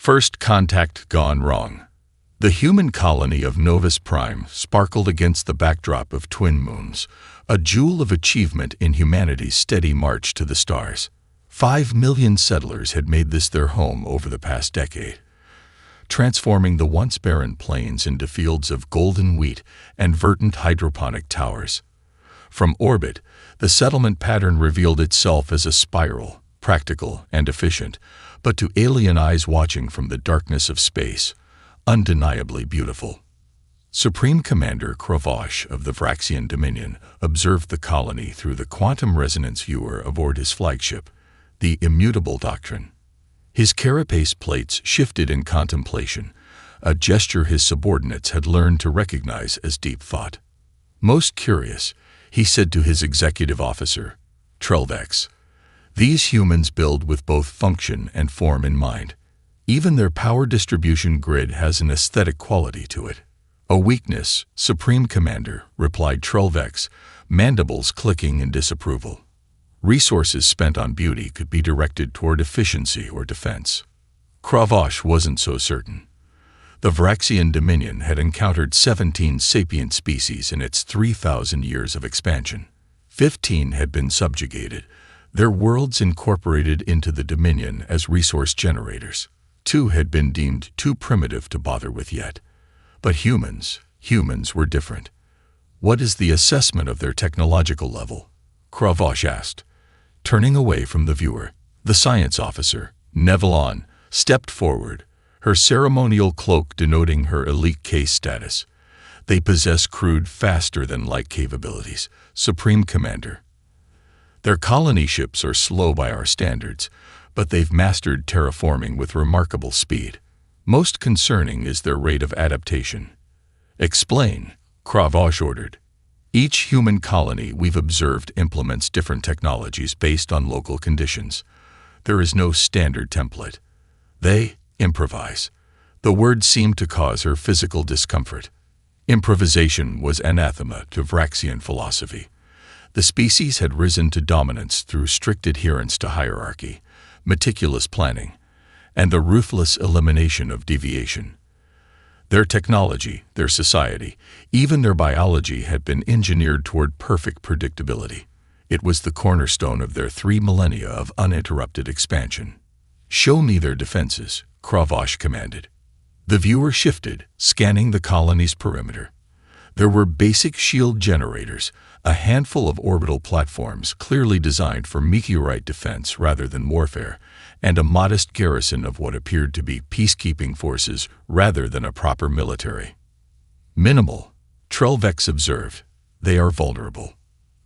First contact gone wrong. The human colony of Novus Prime sparkled against the backdrop of twin moons, a jewel of achievement in humanity's steady march to the stars. 5 million settlers had made this their home over the past decade, transforming the once barren plains into fields of golden wheat and verdant hydroponic towers. From orbit, the settlement pattern revealed itself as a spiral, practical and efficient, but to alien eyes watching from the darkness of space, undeniably beautiful. Supreme Commander Kravosh of the Vraxian Dominion observed the colony through the quantum resonance viewer aboard his flagship, the Immutable Doctrine. His carapace plates shifted in contemplation, a gesture his subordinates had learned to recognize as deep thought. Most curious, he said to his executive officer, Trelvex, "These humans build with both function and form in mind. Even their power distribution grid has an aesthetic quality to it." "A weakness, Supreme Commander," replied Trelvex, mandibles clicking in disapproval. Resources spent on beauty could be directed toward efficiency or defense. Kravosh wasn't so certain. The Vraxian Dominion had encountered 17 sapient species in its 3,000 years of expansion. 15 had been subjugated, their worlds incorporated into the Dominion as resource generators. 2 had been deemed too primitive to bother with yet. But humans were different. "What is the assessment of their technological level?" Kravosh asked. Turning away from the viewer, the science officer, Nevillon, stepped forward, her ceremonial cloak denoting her elite case status. "They possess crude, faster-than-light capabilities, Supreme Commander. Their colony ships are slow by our standards, but they've mastered terraforming with remarkable speed. Most concerning is their rate of adaptation." "Explain," Kravosh ordered. "Each human colony we've observed implements different technologies based on local conditions. There is no standard template. They improvise." The word seemed to cause her physical discomfort. Improvisation was anathema to Vraxian philosophy. The species had risen to dominance through strict adherence to hierarchy, meticulous planning, and the ruthless elimination of deviation. Their technology, their society, even their biology had been engineered toward perfect predictability. It was the cornerstone of their 3 millennia of uninterrupted expansion. "Show me their defenses," Kravosh commanded. The viewer shifted, scanning the colony's perimeter. There were basic shield generators, a handful of orbital platforms clearly designed for meteorite defense rather than warfare, and a modest garrison of what appeared to be peacekeeping forces rather than a proper military. "Minimal," Trelvex observed. "They are vulnerable."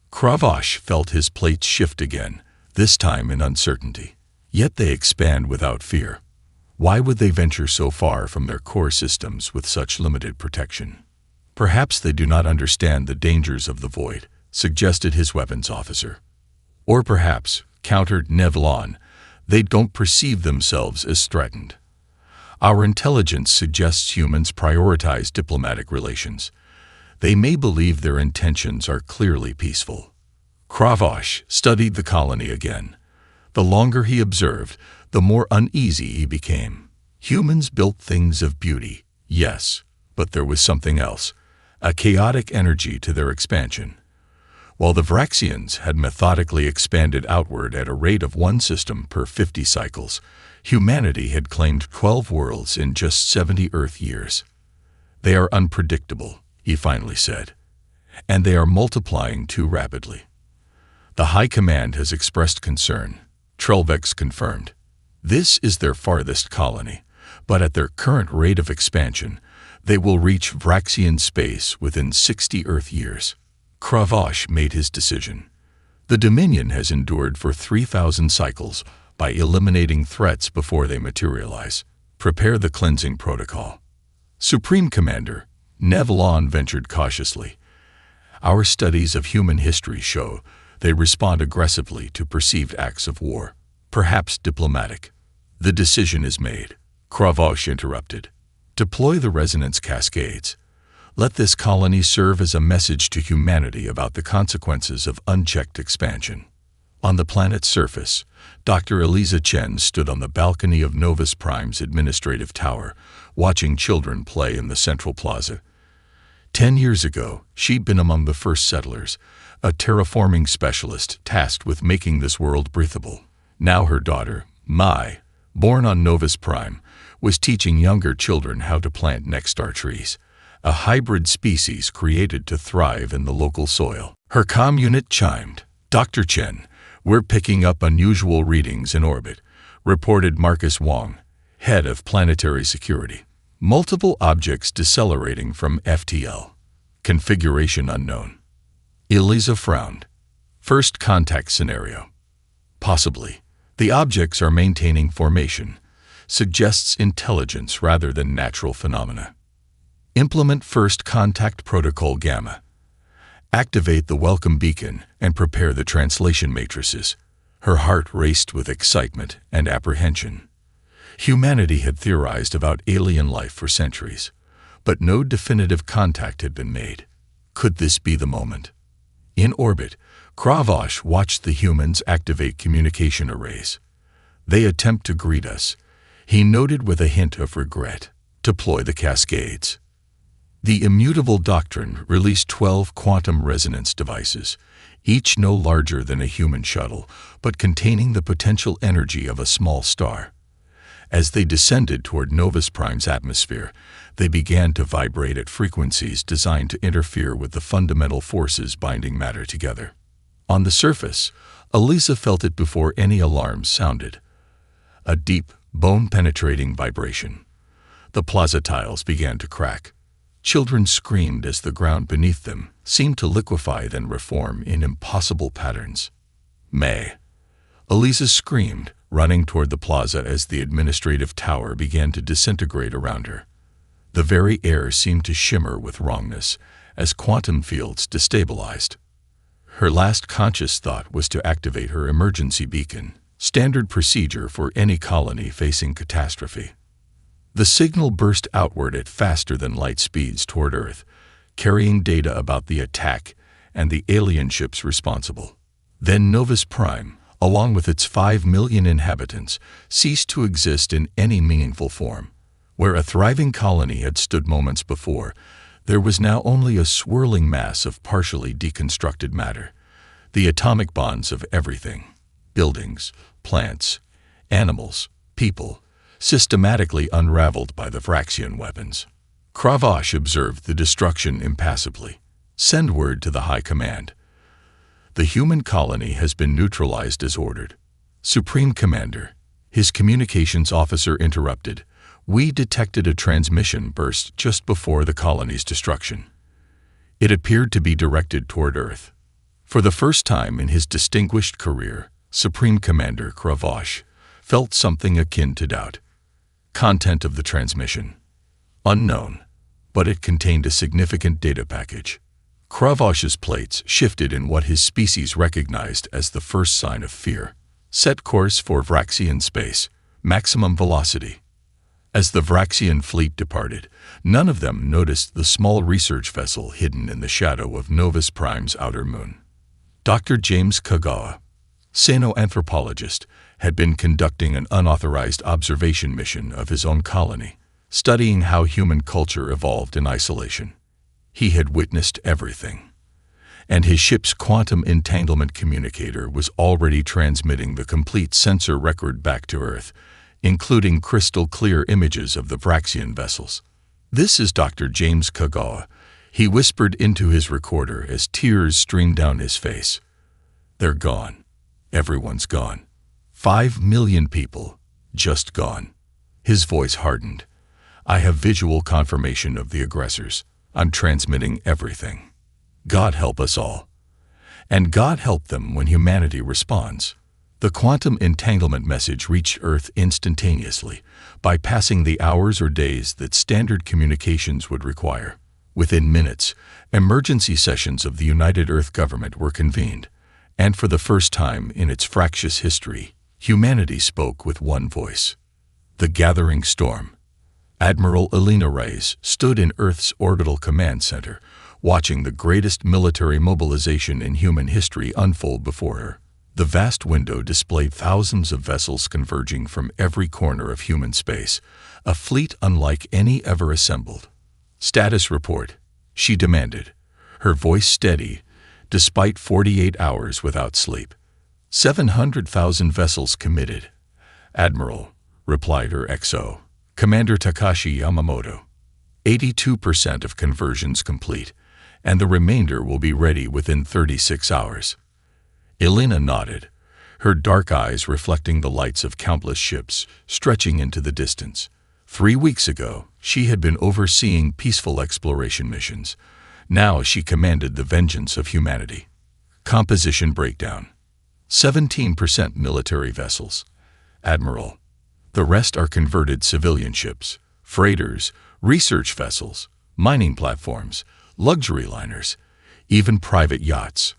Kravosh felt his plates shift again, this time in uncertainty. Yet they expand without fear. Why would they venture so far from their core systems with such limited protection? "Perhaps they do not understand the dangers of the void," suggested his weapons officer. "Or perhaps," countered Nevlon, "they don't perceive themselves as threatened. Our intelligence suggests humans prioritize diplomatic relations. They may believe their intentions are clearly peaceful." Kravosh studied the colony again. The longer he observed, the more uneasy he became. Humans built things of beauty, yes, but there was something else, a chaotic energy to their expansion. While the Vraxians had methodically expanded outward at a rate of 1 system per 50 cycles, humanity had claimed 12 worlds in just 70 Earth years. "They are unpredictable," he finally said, "and they are multiplying too rapidly." "The High Command has expressed concern," Trelvex confirmed. "This is their farthest colony, but at their current rate of expansion, they will reach Vraxian space within 60 Earth years." Kravosh made his decision. The Dominion has endured for 3,000 cycles by eliminating threats before they materialize. Prepare the cleansing protocol. "Supreme Commander," Nevlon ventured cautiously, "our studies of human history show they respond aggressively to perceived acts of war, perhaps diplomatic." "The decision is made," Kravosh interrupted. "Deploy the resonance cascades. Let this colony serve as a message to humanity about the consequences of unchecked expansion." On the planet's surface, Dr. Eliza Chen stood on the balcony of Novus Prime's administrative tower, watching children play in the central plaza. 10 years ago, she'd been among the first settlers, a terraforming specialist tasked with making this world breathable. Now her daughter, Mai, born on Novus Prime, was teaching younger children how to plant next-star trees, a hybrid species created to thrive in the local soil. Her comm unit chimed. "Dr. Chen, we're picking up unusual readings in orbit," reported Marcus Wong, head of planetary security. "Multiple objects decelerating from FTL. Configuration unknown." Eliza frowned. "First contact scenario." "Possibly. The objects are maintaining formation. Suggests intelligence rather than natural phenomena." "Implement first contact protocol Gamma. Activate the welcome beacon and prepare the translation matrices." Her heart raced with excitement and apprehension. Humanity had theorized about alien life for centuries, but no definitive contact had been made. Could this be the moment? In orbit, Kravosh watched the humans activate communication arrays. "They attempt to greet us," he noted with a hint of regret. "Deploy the cascades." The immutable doctrine released 12 quantum resonance devices, each no larger than a human shuttle, but containing the potential energy of a small star. As they descended toward Novus Prime's atmosphere, they began to vibrate at frequencies designed to interfere with the fundamental forces binding matter together. On the surface, Eliza felt it before any alarms sounded. A deep, bone-penetrating vibration. The plaza tiles began to crack. Children screamed as the ground beneath them seemed to liquefy then reform in impossible patterns. "May!" Eliza screamed, running toward the plaza as the administrative tower began to disintegrate around her. The very air seemed to shimmer with wrongness as quantum fields destabilized. Her last conscious thought was to activate her emergency beacon, standard procedure for any colony facing catastrophe. The signal burst outward at faster-than-light speeds toward Earth, carrying data about the attack and the alien ships responsible. Then Novus Prime, along with its 5 million inhabitants, ceased to exist in any meaningful form. Where a thriving colony had stood moments before, there was now only a swirling mass of partially deconstructed matter, the atomic bonds of everything: buildings, plants, animals, people, systematically unraveled by the Vraxian weapons. Kravosh observed the destruction impassively. "Send word to the High Command. The human colony has been neutralized as ordered." "Supreme Commander," his communications officer interrupted, "we detected a transmission burst just before the colony's destruction. It appeared to be directed toward Earth." For the first time in his distinguished career, Supreme Commander Kravosh felt something akin to doubt. Content of the transmission: unknown, but it contained a significant data package. Kravosh's plates shifted in what his species recognized as the first sign of fear. "Set course for Vraxian space, maximum velocity." As the Vraxian fleet departed, none of them noticed the small research vessel hidden in the shadow of Novus Prime's outer moon. Dr. James Kagawa, xenoanthropologist, had been conducting an unauthorized observation mission of his own colony, studying how human culture evolved in isolation. He had witnessed everything, and his ship's quantum entanglement communicator was already transmitting the complete sensor record back to Earth, including crystal-clear images of the Vraxian vessels. "This is Dr. James Kagawa," he whispered into his recorder as tears streamed down his face. "They're gone. Everyone's gone. 5 million people, just gone." His voice hardened. "I have visual confirmation of the aggressors. I'm transmitting everything. God help us all. And God help them when humanity responds." The quantum entanglement message reached Earth instantaneously, bypassing the hours or days that standard communications would require. Within minutes, emergency sessions of the United Earth Government were convened, and for the first time in its fractious history, humanity spoke with one voice. The gathering storm. Admiral Elena Reyes stood in Earth's orbital command center, watching the greatest military mobilization in human history unfold before her. The vast window displayed thousands of vessels converging from every corner of human space, a fleet unlike any ever assembled. "Status report," she demanded, her voice steady, despite 48 hours without sleep. 700,000 vessels committed, Admiral, replied her XO, Commander Takashi Yamamoto. 82% of conversions complete, and the remainder will be ready within 36 hours. Elena nodded, her dark eyes reflecting the lights of countless ships stretching into the distance. 3 weeks ago, she had been overseeing peaceful exploration missions. Now she commanded the vengeance of humanity. Composition breakdown. 17% military vessels, Admiral. The rest are converted civilian ships, freighters, research vessels, mining platforms, luxury liners, even private yachts.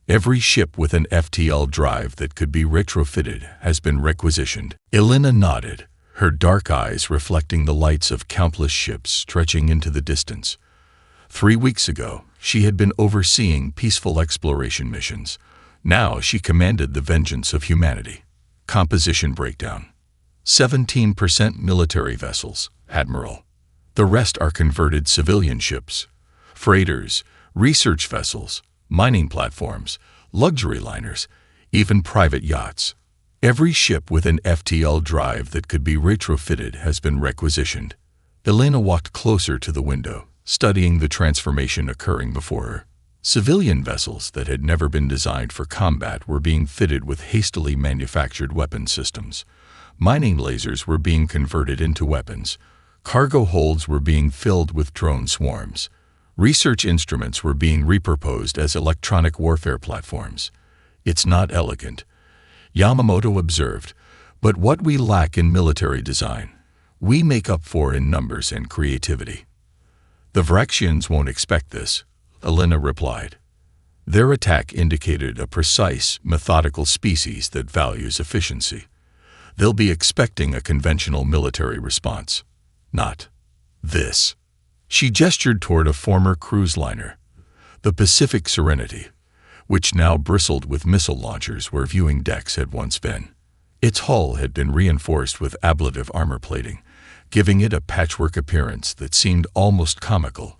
Every ship with an FTL drive that could be retrofitted has been requisitioned. Elena nodded, her dark eyes reflecting the lights of countless ships stretching into the distance. 3 weeks ago, she had been overseeing peaceful exploration missions. Now she commanded the vengeance of humanity. Composition breakdown. 17% military vessels, Admiral. The rest are converted civilian ships, freighters, research vessels, mining platforms, luxury liners, even private yachts. Every ship with an FTL drive that could be retrofitted has been requisitioned. Elena walked closer to the window, studying the transformation occurring before her. Civilian vessels that had never been designed for combat were being fitted with hastily manufactured weapon systems. Mining lasers were being converted into weapons. Cargo holds were being filled with drone swarms. Research instruments were being repurposed as electronic warfare platforms. "It's not elegant," Yamamoto observed, "but what we lack in military design, we make up for in numbers and creativity." "The Vraxians won't expect this," Elena replied. Their attack indicated a precise, methodical species that values efficiency. They'll be expecting a conventional military response. Not this. She gestured toward a former cruise liner, the Pacific Serenity, which now bristled with missile launchers where viewing decks had once been. Its hull had been reinforced with ablative armor plating, giving it a patchwork appearance that seemed almost comical,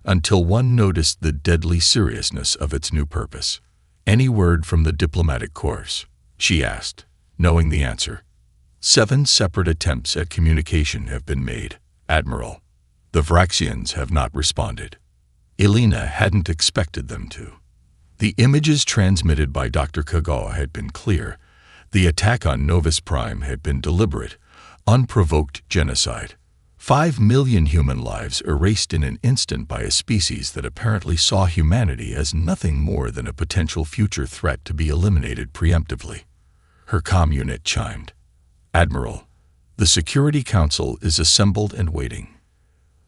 until one noticed the deadly seriousness of its new purpose. "Any word from the diplomatic corps?" she asked, knowing the answer. 7 separate attempts at communication have been made, Admiral. The Vraxians have not responded. Elena hadn't expected them to. The images transmitted by Dr. Kagawa had been clear. The attack on Novus Prime had been deliberate, unprovoked genocide. 5 million human lives erased in an instant by a species that apparently saw humanity as nothing more than a potential future threat to be eliminated preemptively. Her comm unit chimed. "Admiral, the Security Council is assembled and waiting."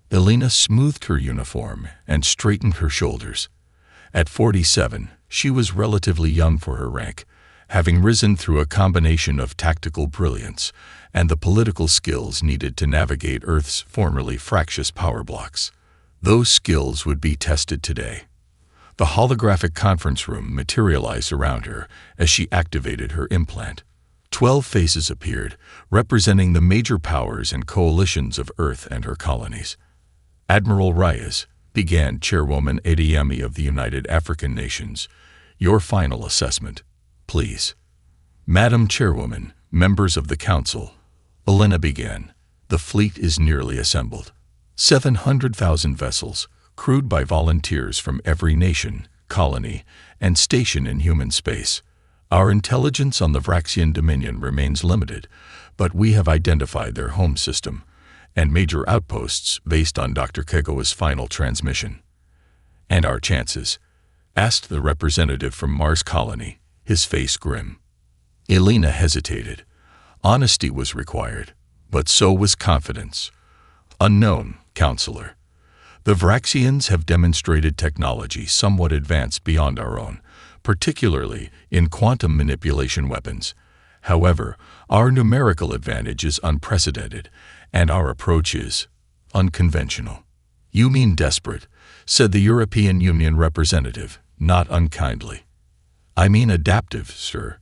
Elena smoothed her uniform and straightened her shoulders. At 47, she was relatively young for her rank, having risen through a combination of tactical brilliance and the political skills needed to navigate Earth's formerly fractious power blocks. Those skills would be tested today. The holographic conference room materialized around her as she activated her implant. 12 faces appeared, representing the major powers and coalitions of Earth and her colonies. "Admiral Reyes," began Chairwoman Adeyemi of the United African Nations, "your final assessment, please." "Madam Chairwoman, members of the Council," Elena began, "the fleet is nearly assembled. 700,000 vessels, crewed by volunteers from every nation, colony, and station in human space. Our intelligence on the Vraxian Dominion remains limited, but we have identified their home system and major outposts based on Dr. Kagawa's final transmission." "And our chances?" asked the representative from Mars Colony, his face grim. Elena hesitated. Honesty was required, but so was confidence. "Unknown, Counselor. The Vraxians have demonstrated technology somewhat advanced beyond our own, particularly in quantum manipulation weapons. However, our numerical advantage is unprecedented, and our approach is unconventional." "You mean desperate," said the European Union representative, not unkindly. "I mean adaptive, sir,"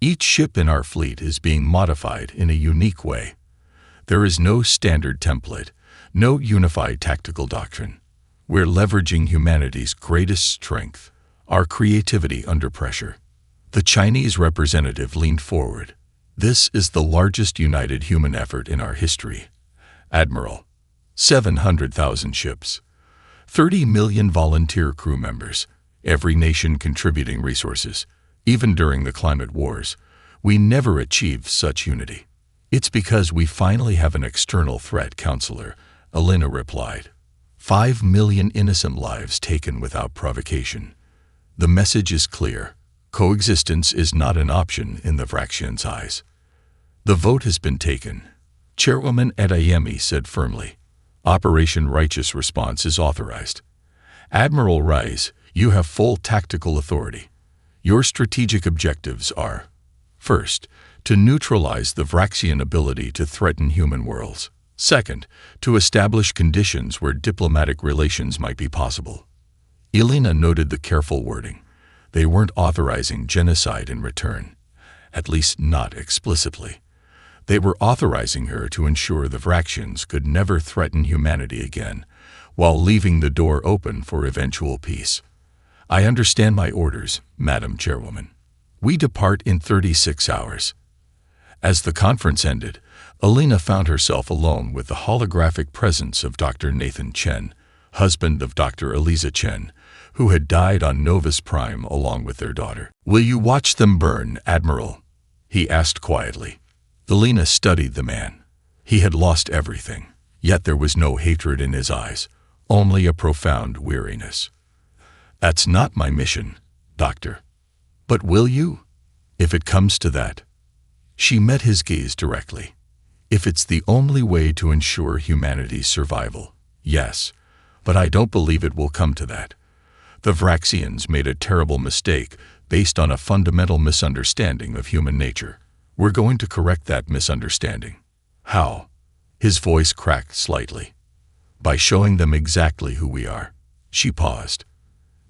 Each ship in our fleet is being modified in a unique way. There is no standard template, no unified tactical doctrine. We're leveraging humanity's greatest strength, our creativity under pressure. The Chinese representative leaned forward. This is the largest united human effort in our history. Admiral, 700,000 ships, 30 million volunteer crew members, every nation contributing resources. Even during the climate wars, we never achieved such unity. It's because we finally have an external threat, Counselor, Elena replied. 5 million innocent lives taken without provocation. The message is clear. Coexistence is not an option in the Vraxians' eyes. The vote has been taken. Chairwoman Adeyemi said firmly. Operation Righteous Response is authorized. Admiral Rice, you have full tactical authority. Your strategic objectives are, first, to neutralize the Vraxian ability to threaten human worlds. Second, to establish conditions where diplomatic relations might be possible. Elena noted the careful wording. They weren't authorizing genocide in return, at least not explicitly. They were authorizing her to ensure the Vraxians could never threaten humanity again, while leaving the door open for eventual peace. I understand my orders, Madam Chairwoman. We depart in 36 hours. As the conference ended, Elena found herself alone with the holographic presence of Dr. Nathan Chen, husband of Dr. Eliza Chen, who had died on Novus Prime along with their daughter. Will you watch them burn, Admiral? He asked quietly. Elena studied the man. He had lost everything, yet there was no hatred in his eyes, only a profound weariness. That's not my mission, Doctor. But will you? If it comes to that. She met his gaze directly. If it's the only way to ensure humanity's survival, yes, but I don't believe it will come to that. The Vraxians made a terrible mistake based on a fundamental misunderstanding of human nature. We're going to correct that misunderstanding. How? His voice cracked slightly. By showing them exactly who we are. She paused.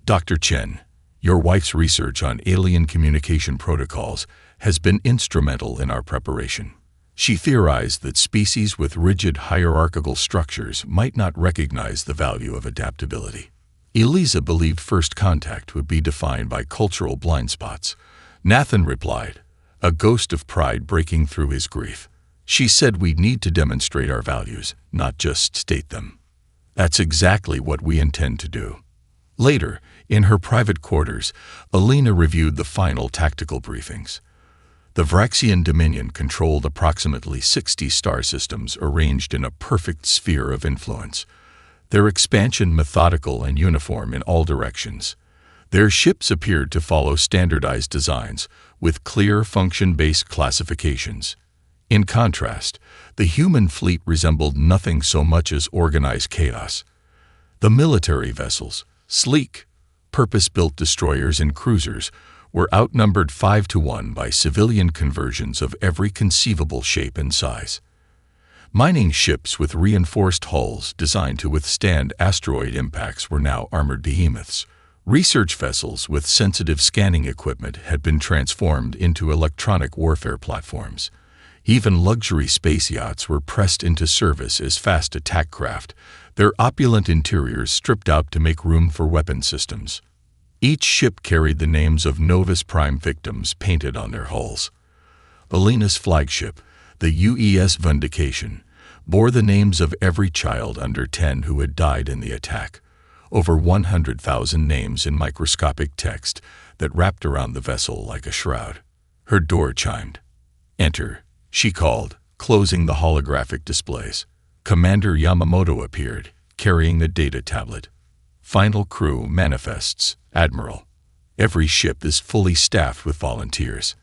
Dr. Chen, your wife's research on alien communication protocols has been instrumental in our preparation. She theorized that species with rigid hierarchical structures might not recognize the value of adaptability. Eliza believed first contact would be defined by cultural blind spots. Nathan replied, a ghost of pride breaking through his grief. She said we need to demonstrate our values, not just state them. That's exactly what we intend to do. Later, in her private quarters, Elena reviewed the final tactical briefings. The Vraxian Dominion controlled approximately 60 star systems arranged in a perfect sphere of influence. Their expansion methodical and uniform in all directions. Their ships appeared to follow standardized designs with clear function-based classifications. In contrast, the human fleet resembled nothing so much as organized chaos. The military vessels, sleek, purpose-built destroyers and cruisers, were outnumbered 5-1 by civilian conversions of every conceivable shape and size. Mining ships with reinforced hulls designed to withstand asteroid impacts were now armored behemoths. Research vessels with sensitive scanning equipment had been transformed into electronic warfare platforms. Even luxury space yachts were pressed into service as fast attack craft, their opulent interiors stripped out to make room for weapon systems. Each ship carried the names of Novus Prime victims painted on their hulls. Elena's flagship, the UES Vindication, bore the names of every child under 10 who had died in the attack. Over 100,000 names in microscopic text that wrapped around the vessel like a shroud. Her door chimed. Enter, she called, closing the holographic displays. Commander Yamamoto appeared, carrying the data tablet. Final crew manifests, Admiral. Every ship is fully staffed with volunteers.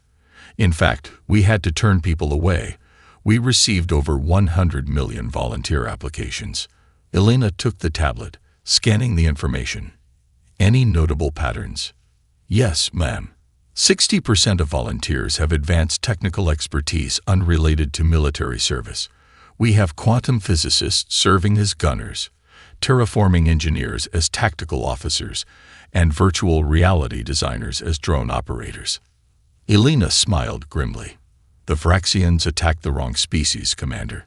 In fact, we had to turn people away. We received over 100 million volunteer applications. Elena took the tablet, scanning the information. Any notable patterns? Yes, ma'am. 60% of volunteers have advanced technical expertise unrelated to military service. We have quantum physicists serving as gunners, terraforming engineers as tactical officers, and virtual reality designers as drone operators. Elena smiled grimly. The Vraxians attacked the wrong species, Commander.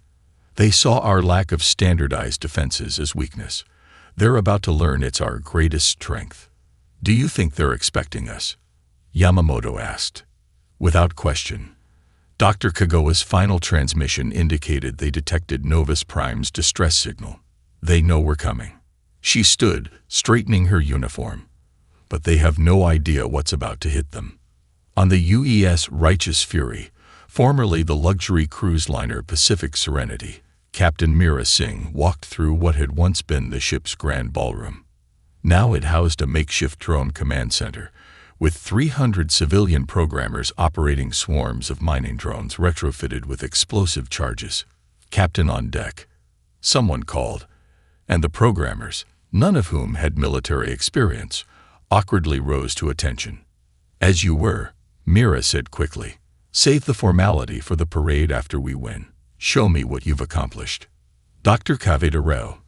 They saw our lack of standardized defenses as weakness. They're about to learn it's our greatest strength. Do you think they're expecting us? Yamamoto asked. Without question. Dr. Kagawa's final transmission indicated they detected Novus Prime's distress signal. They know we're coming. She stood, straightening her uniform. But they have no idea what's about to hit them. On the UES Righteous Fury, formerly the luxury cruise liner Pacific Serenity, Captain Meera Singh walked through what had once been the ship's grand ballroom. Now it housed a makeshift drone command center, with 300 civilian programmers operating swarms of mining drones retrofitted with explosive charges. Captain on deck. Someone called, and the programmers, none of whom had military experience, awkwardly rose to attention. As you were, Meera said quickly. Save the formality for the parade after we win. Show me what you've accomplished. Dr. Cavedarao,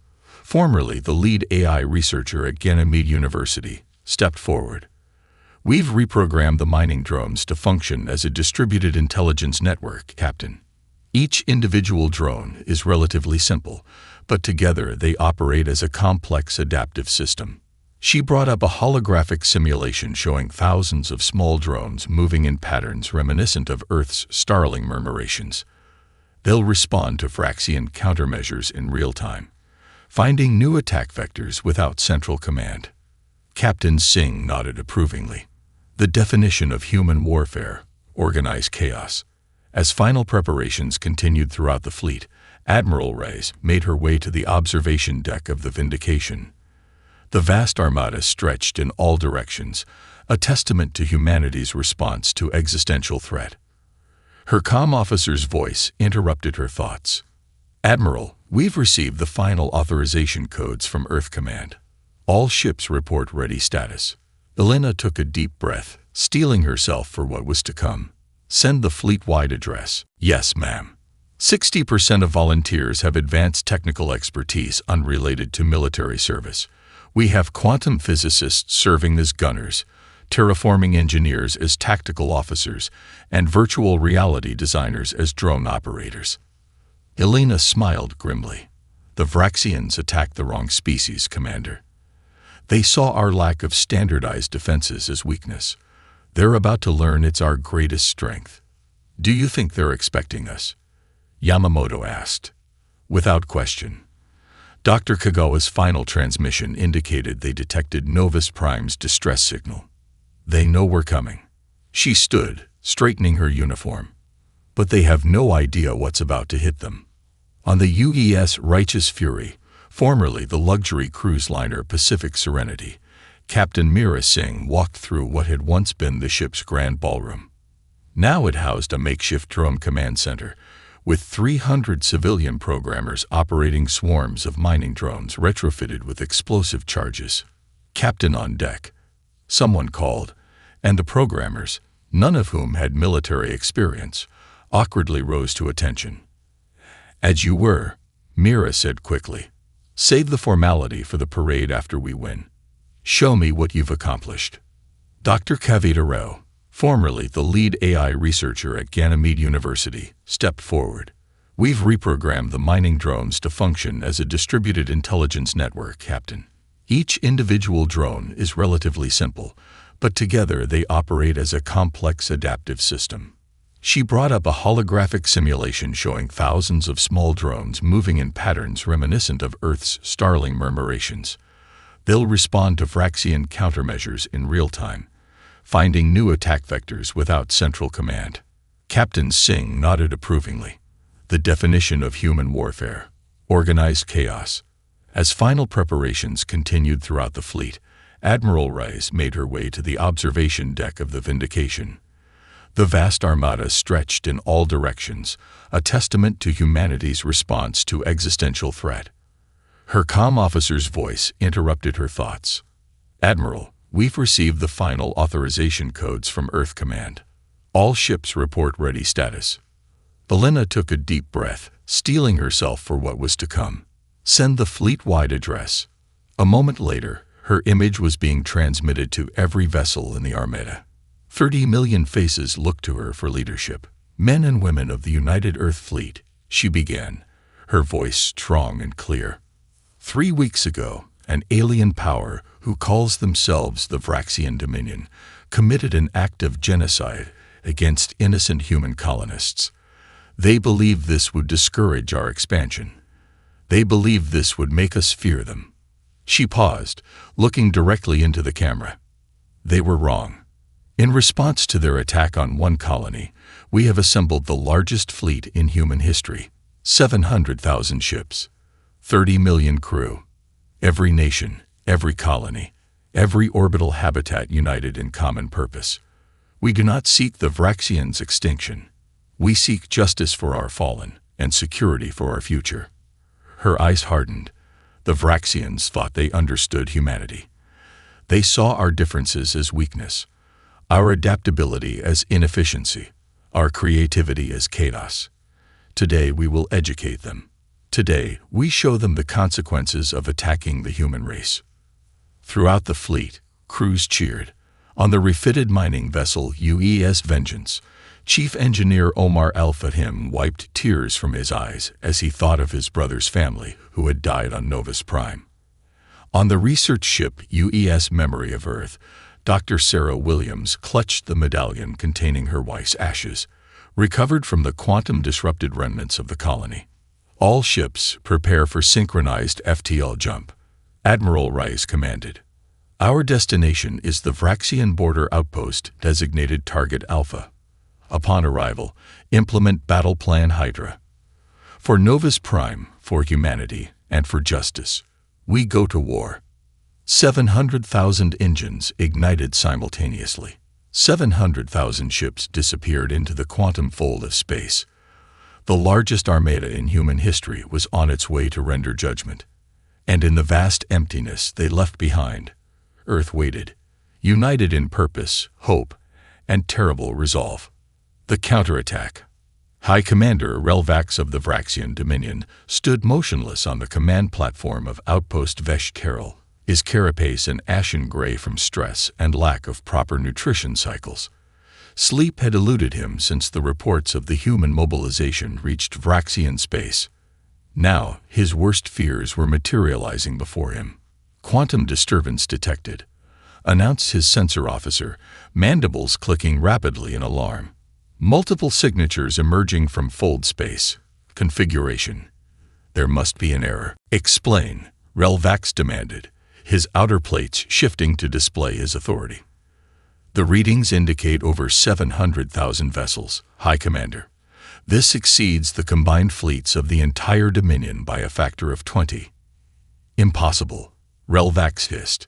formerly the lead AI researcher at Ganymede University, stepped forward. We've reprogrammed the mining drones to function as a distributed intelligence network, Captain. Each individual drone is relatively simple, but together they operate as a complex adaptive system. She brought up a holographic simulation showing thousands of small drones moving in patterns reminiscent of Earth's starling murmurations. They'll respond to Vraxian countermeasures in real time, finding new attack vectors without central command. Captain Singh nodded approvingly. The definition of human warfare, organized chaos. As final preparations continued throughout the fleet, Admiral Reyes made her way to the observation deck of the Vindication. The vast armada stretched in all directions, a testament to humanity's response to existential threat. Her comm officer's voice interrupted her thoughts. Admiral, we've received the final authorization codes from Earth Command. All ships report ready status. Elena took a deep breath, steeling herself for what was to come. Send the fleet-wide address. Yes, ma'am. 60% of volunteers have advanced technical expertise unrelated to military service. We have quantum physicists serving as gunners, terraforming engineers as tactical officers, and virtual reality designers as drone operators. Elena smiled grimly. The Vraxians attacked the wrong species, Commander. They saw our lack of standardized defenses as weakness. They're about to learn it's our greatest strength. Do you think they're expecting us? Yamamoto asked. Without question. Dr. Kagawa's final transmission indicated they detected Novus Prime's distress signal. They know we're coming. She stood, straightening her uniform. But they have no idea what's about to hit them. On the UES Righteous Fury, formerly the luxury cruise liner Pacific Serenity, Captain Meera Singh walked through what had once been the ship's grand ballroom. Now it housed a makeshift drone command center, with 300 civilian programmers operating swarms of mining drones retrofitted with explosive charges. Captain on deck. Someone called, and the programmers, none of whom had military experience, awkwardly rose to attention. As you were, Meera said quickly. Save the formality for the parade after we win. Show me what you've accomplished. Dr. Cavedarao, formerly the lead AI researcher at Ganymede University, stepped forward. We've reprogrammed the mining drones to function as a distributed intelligence network, Captain. Each individual drone is relatively simple, but together they operate as a complex adaptive system. She brought up a holographic simulation showing thousands of small drones moving in patterns reminiscent of Earth's starling murmurations. They'll respond to Vraxian countermeasures in real time, finding new attack vectors without central command. Captain Singh nodded approvingly. The definition of human warfare, organized chaos. As final preparations continued throughout the fleet, Admiral Reyes made her way to the observation deck of the Vindication. The vast armada stretched in all directions, a testament to humanity's response to existential threat. Her comm officer's voice interrupted her thoughts. Admiral, we've received the final authorization codes from Earth Command. All ships report ready status. Elena took a deep breath, steeling herself for what was to come. Send the fleet-wide address. A moment later, her image was being transmitted to every vessel in the Armada. 30 million faces looked to her for leadership. Men and women of the United Earth Fleet, she began, her voice strong and clear. 3 weeks ago, an alien power who calls themselves the Vraxian Dominion committed an act of genocide against innocent human colonists. They believed this would discourage our expansion. They believed this would make us fear them. She paused, looking directly into the camera. They were wrong. In response to their attack on one colony, we have assembled the largest fleet in human history. 700,000 ships, 30 million crew, every nation, every colony, every orbital habitat united in common purpose. We do not seek the Vraxians' extinction. We seek justice for our fallen and security for our future. Her eyes hardened. The Vraxians thought they understood humanity. They saw our differences as weakness, our adaptability as inefficiency, our creativity as chaos. Today we will educate them. Today we show them the consequences of attacking the human race. Throughout the fleet, crews cheered. On the refitted mining vessel UES Vengeance, Chief Engineer Omar Al-Fahim wiped tears from his eyes as he thought of his brother's family who had died on Novus Prime. On the research ship UES Memory of Earth, Dr. Sarah Williams clutched the medallion containing her wife's ashes, recovered from the quantum-disrupted remnants of the colony. All ships prepare for synchronized FTL jump. Admiral Rice commanded. Our destination is the Vraxian border outpost designated Target Alpha. Upon arrival, implement Battle Plan Hydra. For Novus Prime, for humanity, and for justice, we go to war. 700,000 engines ignited simultaneously. 700,000 ships disappeared into the quantum fold of space. The largest armada in human history was on its way to render judgment. And in the vast emptiness they left behind, Earth waited, united in purpose, hope, and terrible resolve. The counterattack. High Commander Relvax of the Vraxian Dominion stood motionless on the command platform of Outpost Vesh Carol, his carapace an ashen gray from stress and lack of proper nutrition cycles. Sleep had eluded him since the reports of the human mobilization reached Vraxian space. Now, his worst fears were materializing before him. Quantum disturbance detected, announced his sensor officer, mandibles clicking rapidly in alarm. Multiple signatures emerging from fold space. Configuration. There must be an error. Explain, Relvax demanded, his outer plates shifting to display his authority. The readings indicate over 700,000 vessels, High Commander. This exceeds the combined fleets of the entire Dominion by a factor of 20. Impossible, Relvax hissed.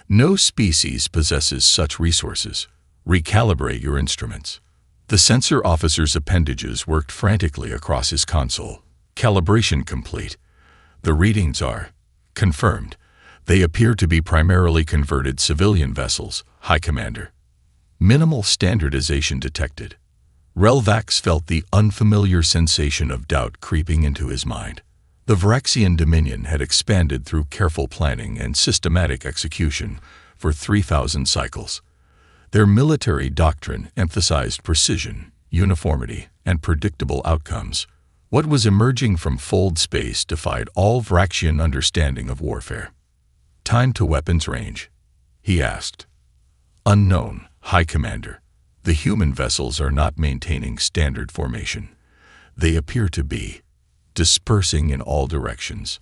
No species possesses such resources. Recalibrate your instruments. The sensor officer's appendages worked frantically across his console. Calibration complete. The readings are confirmed. They appear to be primarily converted civilian vessels, High Commander. Minimal standardization detected. Relvax felt the unfamiliar sensation of doubt creeping into his mind. The Vraxian Dominion had expanded through careful planning and systematic execution for 3,000 cycles. Their military doctrine emphasized precision, uniformity, and predictable outcomes. What was emerging from fold space defied all Vraxian understanding of warfare. Time to weapons range, he asked. Unknown, High Commander. The human vessels are not maintaining standard formation. They appear to be dispersing in all directions.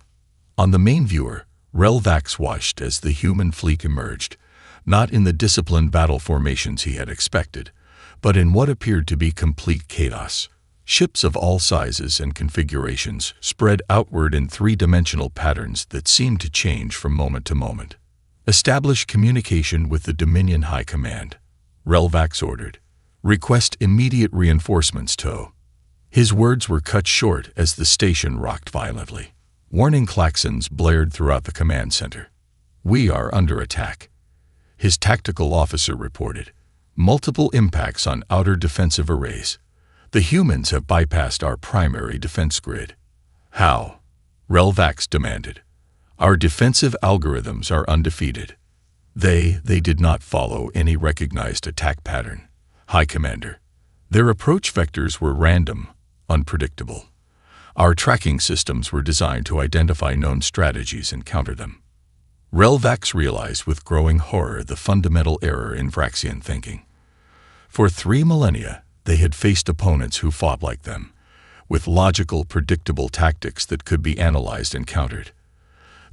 On the main viewer, Relvax watched as the human fleet emerged, not in the disciplined battle formations he had expected, but in what appeared to be complete chaos. Ships of all sizes and configurations spread outward in three-dimensional patterns that seemed to change from moment to moment. Establish communication with the Dominion High Command, Relvax ordered. Request immediate reinforcements, TOW. His words were cut short as the station rocked violently. Warning klaxons blared throughout the command center. We are under attack, his tactical officer reported. Multiple impacts on outer defensive arrays. The humans have bypassed our primary defense grid. How? Relvax demanded. Our defensive algorithms are undefeated. They did not follow any recognized attack pattern. High Commander. Their approach vectors were random, unpredictable. Our tracking systems were designed to identify known strategies and counter them. Relvax realized with growing horror the fundamental error in Vraxian thinking. For 3 millennia, they had faced opponents who fought like them, with logical, predictable tactics that could be analyzed and countered.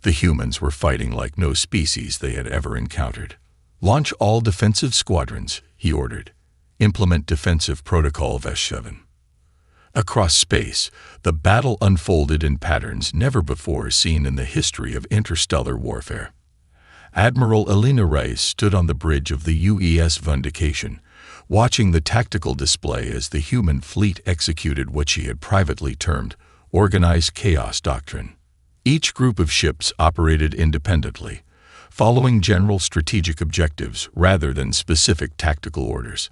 The humans were fighting like no species they had ever encountered. Launch all defensive squadrons, he ordered. Implement defensive protocol VESH-7. Across space, the battle unfolded in patterns never before seen in the history of interstellar warfare. Admiral Elena Reyes stood on the bridge of the UES Vindication, watching the tactical display as the human fleet executed what she had privately termed organized chaos doctrine. Each group of ships operated independently, following general strategic objectives rather than specific tactical orders.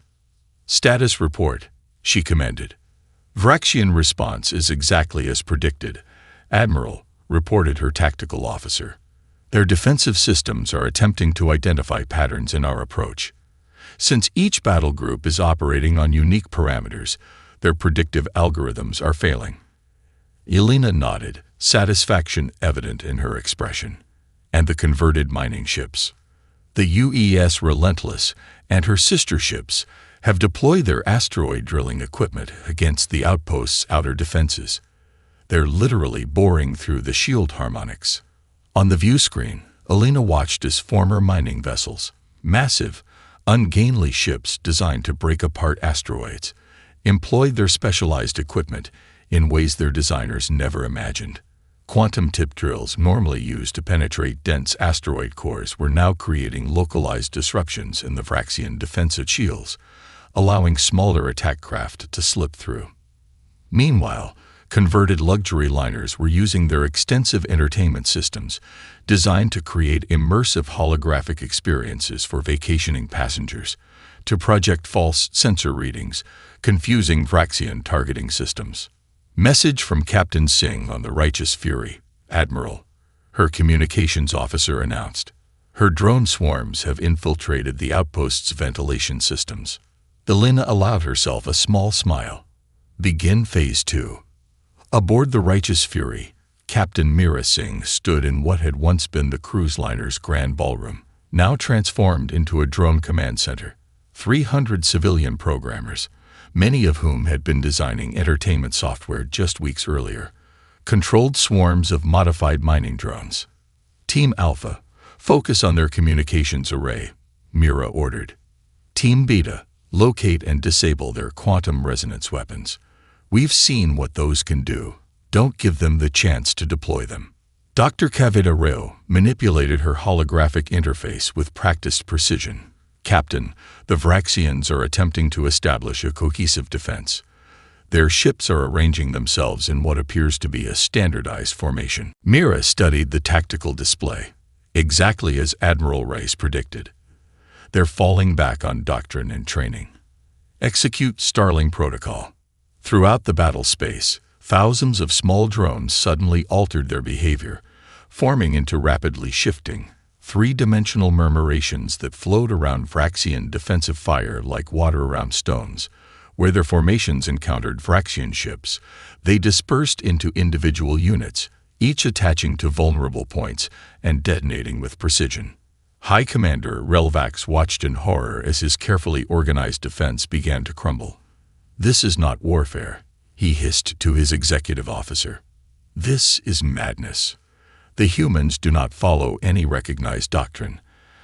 Status report, she commanded. Vraxian response is exactly as predicted, Admiral, reported her tactical officer. Their defensive systems are attempting to identify patterns in our approach. Since each battle group is operating on unique parameters, their predictive algorithms are failing. Elena nodded, satisfaction evident in her expression. And the converted mining ships. The UES Relentless and her sister ships have deployed their asteroid drilling equipment against the outpost's outer defenses. They're literally boring through the shield harmonics. On the view screen, Elena watched as former mining vessels, massive, ungainly ships designed to break apart asteroids, employed their specialized equipment in ways their designers never imagined. Quantum tip drills normally used to penetrate dense asteroid cores were now creating localized disruptions in the Vraxian defensive shields, allowing smaller attack craft to slip through. Meanwhile, converted luxury liners were using their extensive entertainment systems, designed to create immersive holographic experiences for vacationing passengers, to project false sensor readings, confusing Vraxian targeting systems. Message from Captain Singh on the Righteous Fury, Admiral, her communications officer announced. Her drone swarms have infiltrated the outpost's ventilation systems. Elena allowed herself a small smile. Begin Phase 2. Aboard the Righteous Fury, Captain Meera Singh stood in what had once been the cruise liner's grand ballroom, now transformed into a drone command center. 300 civilian programmers, many of whom had been designing entertainment software just weeks earlier, controlled swarms of modified mining drones. Team Alpha, focus on their communications array, Meera ordered. Team Beta, locate and disable their quantum resonance weapons. We've seen what those can do. Don't give them the chance to deploy them. Dr. Kavita Rao manipulated her holographic interface with practiced precision. Captain, the Vraxians are attempting to establish a cohesive defense. Their ships are arranging themselves in what appears to be a standardized formation. Meera studied the tactical display, exactly as Admiral Reyes predicted. They're falling back on doctrine and training. Execute Starling Protocol. Throughout the battle space, thousands of small drones suddenly altered their behavior, forming into rapidly shifting, three-dimensional murmurations that flowed around Vraxian defensive fire like water around stones. Where their formations encountered Vraxian ships, they dispersed into individual units, each attaching to vulnerable points and detonating with precision. High Commander Relvax watched in horror as his carefully organized defense began to crumble. This is not warfare, he hissed to his executive officer. This is madness. The humans do not follow any recognized doctrine.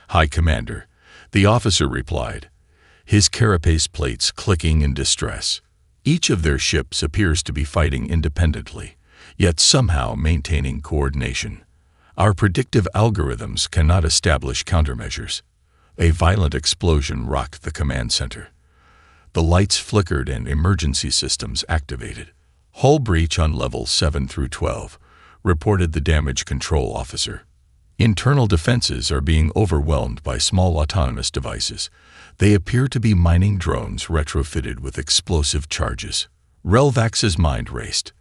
High Commander, the officer replied, his carapace plates clicking in distress. Each of their ships appears to be fighting independently, yet somehow maintaining coordination. Our predictive algorithms cannot establish countermeasures. A violent explosion rocked the command center. The lights flickered and emergency systems activated. Hull breach on levels 7 through 12, reported the damage control officer. Internal defenses are being overwhelmed by small autonomous devices. They appear to be mining drones retrofitted with explosive charges. Relvax's mind raced.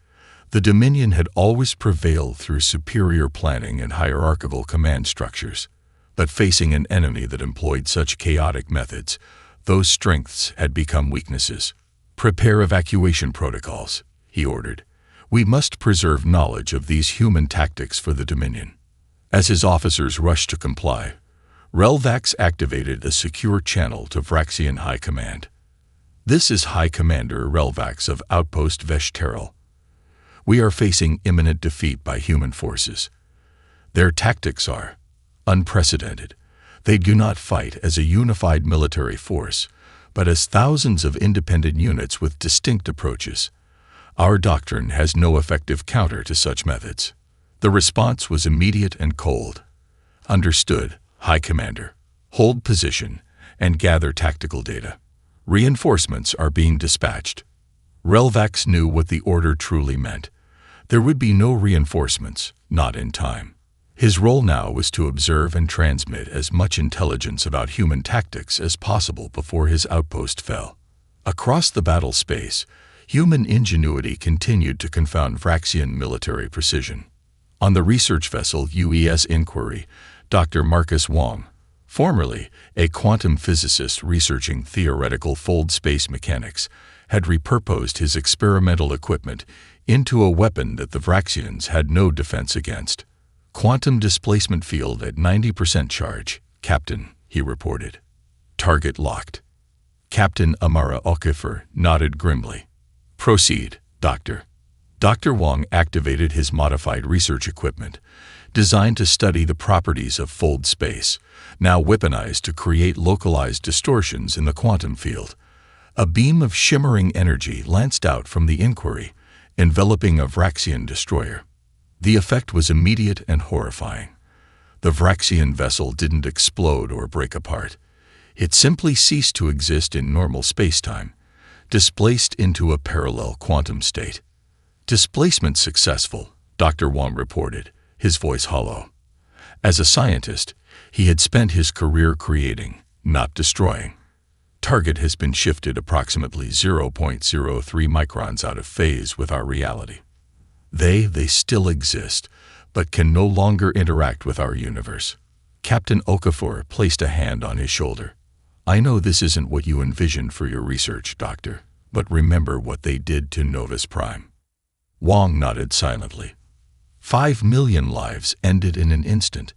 The Dominion had always prevailed through superior planning and hierarchical command structures. But facing an enemy that employed such chaotic methods, those strengths had become weaknesses. "Prepare evacuation protocols," he ordered. "We must preserve knowledge of these human tactics for the Dominion." As his officers rushed to comply, Relvax activated a secure channel to Vraxian High Command. "This is High Commander Relvax of Outpost Veshteril. We are facing imminent defeat by human forces. Their tactics are unprecedented. They do not fight as a unified military force, but as thousands of independent units with distinct approaches. Our doctrine has no effective counter to such methods." The response was immediate and cold. "Understood, High Commander. Hold position and gather tactical data. Reinforcements are being dispatched." Relvax knew what the order truly meant. There would be no reinforcements, not in time. His role now was to observe and transmit as much intelligence about human tactics as possible before his outpost fell. Across the battle space, human ingenuity continued to confound Vraxian military precision. On the research vessel UES Inquiry, Dr. Marcus Wong, formerly a quantum physicist researching theoretical fold space mechanics, had repurposed his experimental equipment into a weapon that the Vraxians had no defense against. "Quantum displacement field at 90% charge, Captain," he reported. "Target locked." Captain Amara Okafor nodded grimly. "Proceed, Doctor." Dr. Wong activated his modified research equipment, designed to study the properties of fold space, now weaponized to create localized distortions in the quantum field. A beam of shimmering energy lanced out from the Inquiry, enveloping a Vraxian destroyer. The effect was immediate and horrifying. The Vraxian vessel didn't explode or break apart. It simply ceased to exist in normal spacetime, displaced into a parallel quantum state. "Displacement successful," Dr. Wong reported, his voice hollow. As a scientist, he had spent his career creating, not destroying. Target has been shifted approximately 0.03 microns out of phase with our reality. They still exist, but can no longer interact with our universe." Captain Okafor placed a hand on his shoulder. "I know this isn't what you envisioned for your research, Doctor, but remember what they did to Novus Prime." Wong nodded silently. 5 million lives ended in an instant.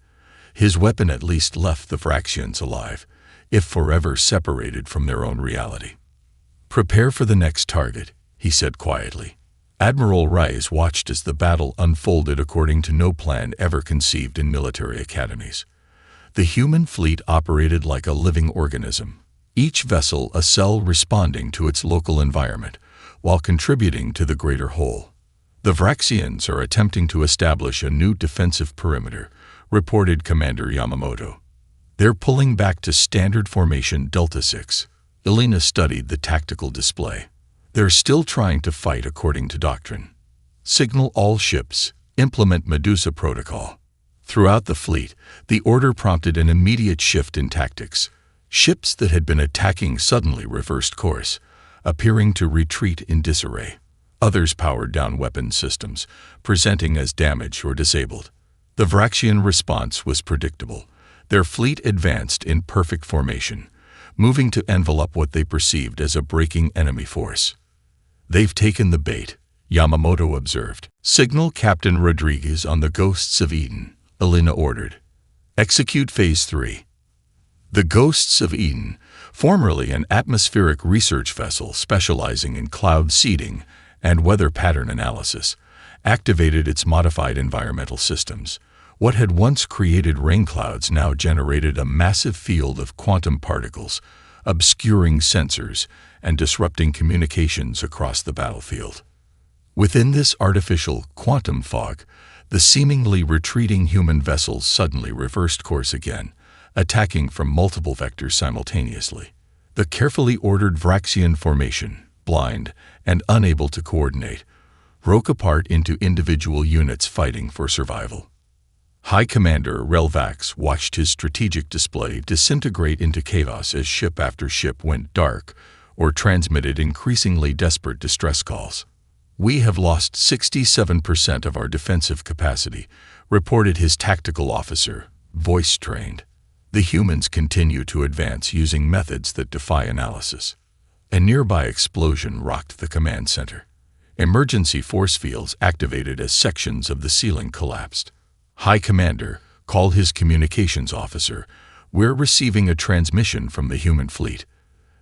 His weapon at least left the Vraxians alive, if forever separated from their own reality. "Prepare for the next target," he said quietly. Admiral Rice watched as the battle unfolded according to no plan ever conceived in military academies. The human fleet operated like a living organism, each vessel a cell responding to its local environment, while contributing to the greater whole. "The Vraxians are attempting to establish a new defensive perimeter," reported Commander Yamamoto. "They're pulling back to standard formation Delta 6. Elena studied the tactical display. "They're still trying to fight according to doctrine. Signal all ships, implement Medusa protocol." Throughout the fleet, the order prompted an immediate shift in tactics. Ships that had been attacking suddenly reversed course, appearing to retreat in disarray. Others powered down weapon systems, presenting as damaged or disabled. The Vraxian response was predictable. Their fleet advanced in perfect formation, moving to envelop what they perceived as a breaking enemy force. "They've taken the bait," Yamamoto observed. "Signal Captain Rodriguez on the Ghosts of Eden," Elena ordered. "Execute Phase 3. The Ghosts of Eden, formerly an atmospheric research vessel specializing in cloud seeding and weather pattern analysis, activated its modified environmental systems. What had once created rain clouds now generated a massive field of quantum particles, obscuring sensors and disrupting communications across the battlefield. Within this artificial quantum fog, the seemingly retreating human vessels suddenly reversed course again, attacking from multiple vectors simultaneously. The carefully ordered Vraxian formation, blind and unable to coordinate, broke apart into individual units fighting for survival. High Commander Relvax watched his strategic display disintegrate into chaos as ship after ship went dark or transmitted increasingly desperate distress calls. "We have lost 67% of our defensive capacity," reported his tactical officer, voice strained. The humans continue to advance using methods that defy analysis. A nearby explosion rocked the command center. Emergency force fields activated as sections of the ceiling collapsed. High Commander, call his communications officer. We're receiving a transmission from the human fleet.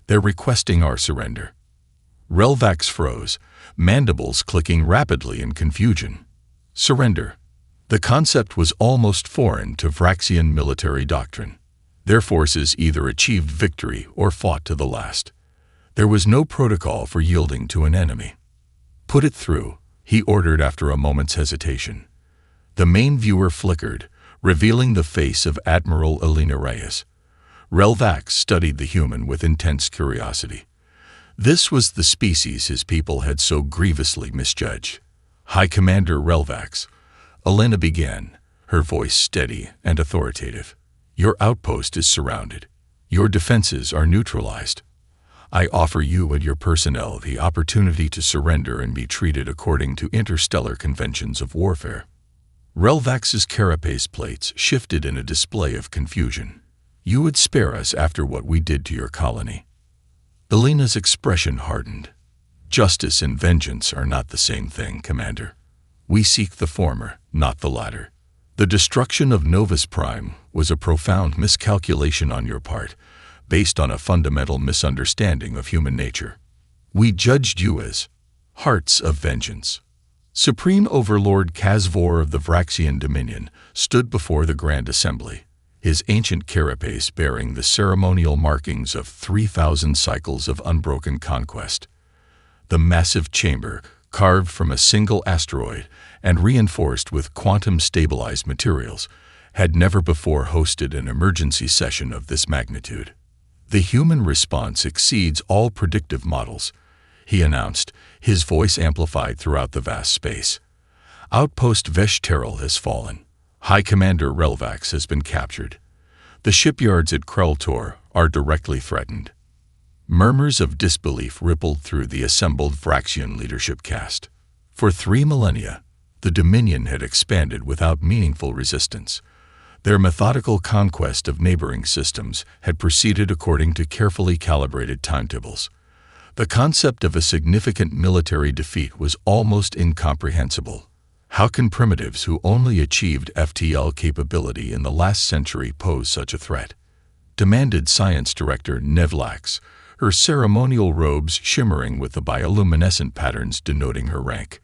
They're requesting our surrender. Relvax froze, mandibles clicking rapidly in confusion. Surrender. The concept was almost foreign to Vraxian military doctrine. Their forces either achieved victory or fought to the last. There was no protocol for yielding to an enemy. Put it through, he ordered after a moment's hesitation. The main viewer flickered, revealing the face of Admiral Elena Reyes. Relvax studied the human with intense curiosity. This was the species his people had so grievously misjudged. High Commander Relvax, Elena began, her voice steady and authoritative. Your outpost is surrounded. Your defenses are neutralized. I offer you and your personnel the opportunity to surrender and be treated according to interstellar conventions of warfare. Relvax's carapace plates shifted in a display of confusion. You would spare us after what we did to your colony. Elena's expression hardened. Justice and vengeance are not the same thing, Commander. We seek the former, not the latter. The destruction of Novus Prime was a profound miscalculation on your part, based on a fundamental misunderstanding of human nature. We judged you as hearts of vengeance. Supreme Overlord Kazvor of the Vraxian Dominion stood before the Grand Assembly, his ancient carapace bearing the ceremonial markings of 3,000 cycles of unbroken conquest. The massive chamber, carved from a single asteroid and reinforced with quantum-stabilized materials, had never before hosted an emergency session of this magnitude. The human response exceeds all predictive models, he announced, his voice amplified throughout the vast space. Outpost Veshterel has fallen. High Commander Relvax has been captured. The shipyards at Kreltor are directly threatened. Murmurs of disbelief rippled through the assembled Vraxian leadership caste. For 3 millennia, the Dominion had expanded without meaningful resistance. Their methodical conquest of neighboring systems had proceeded according to carefully calibrated timetables. The concept of a significant military defeat was almost incomprehensible. How can primitives who only achieved FTL capability in the last century pose such a threat? Demanded Science Director Nevlax, her ceremonial robes shimmering with the bioluminescent patterns denoting her rank.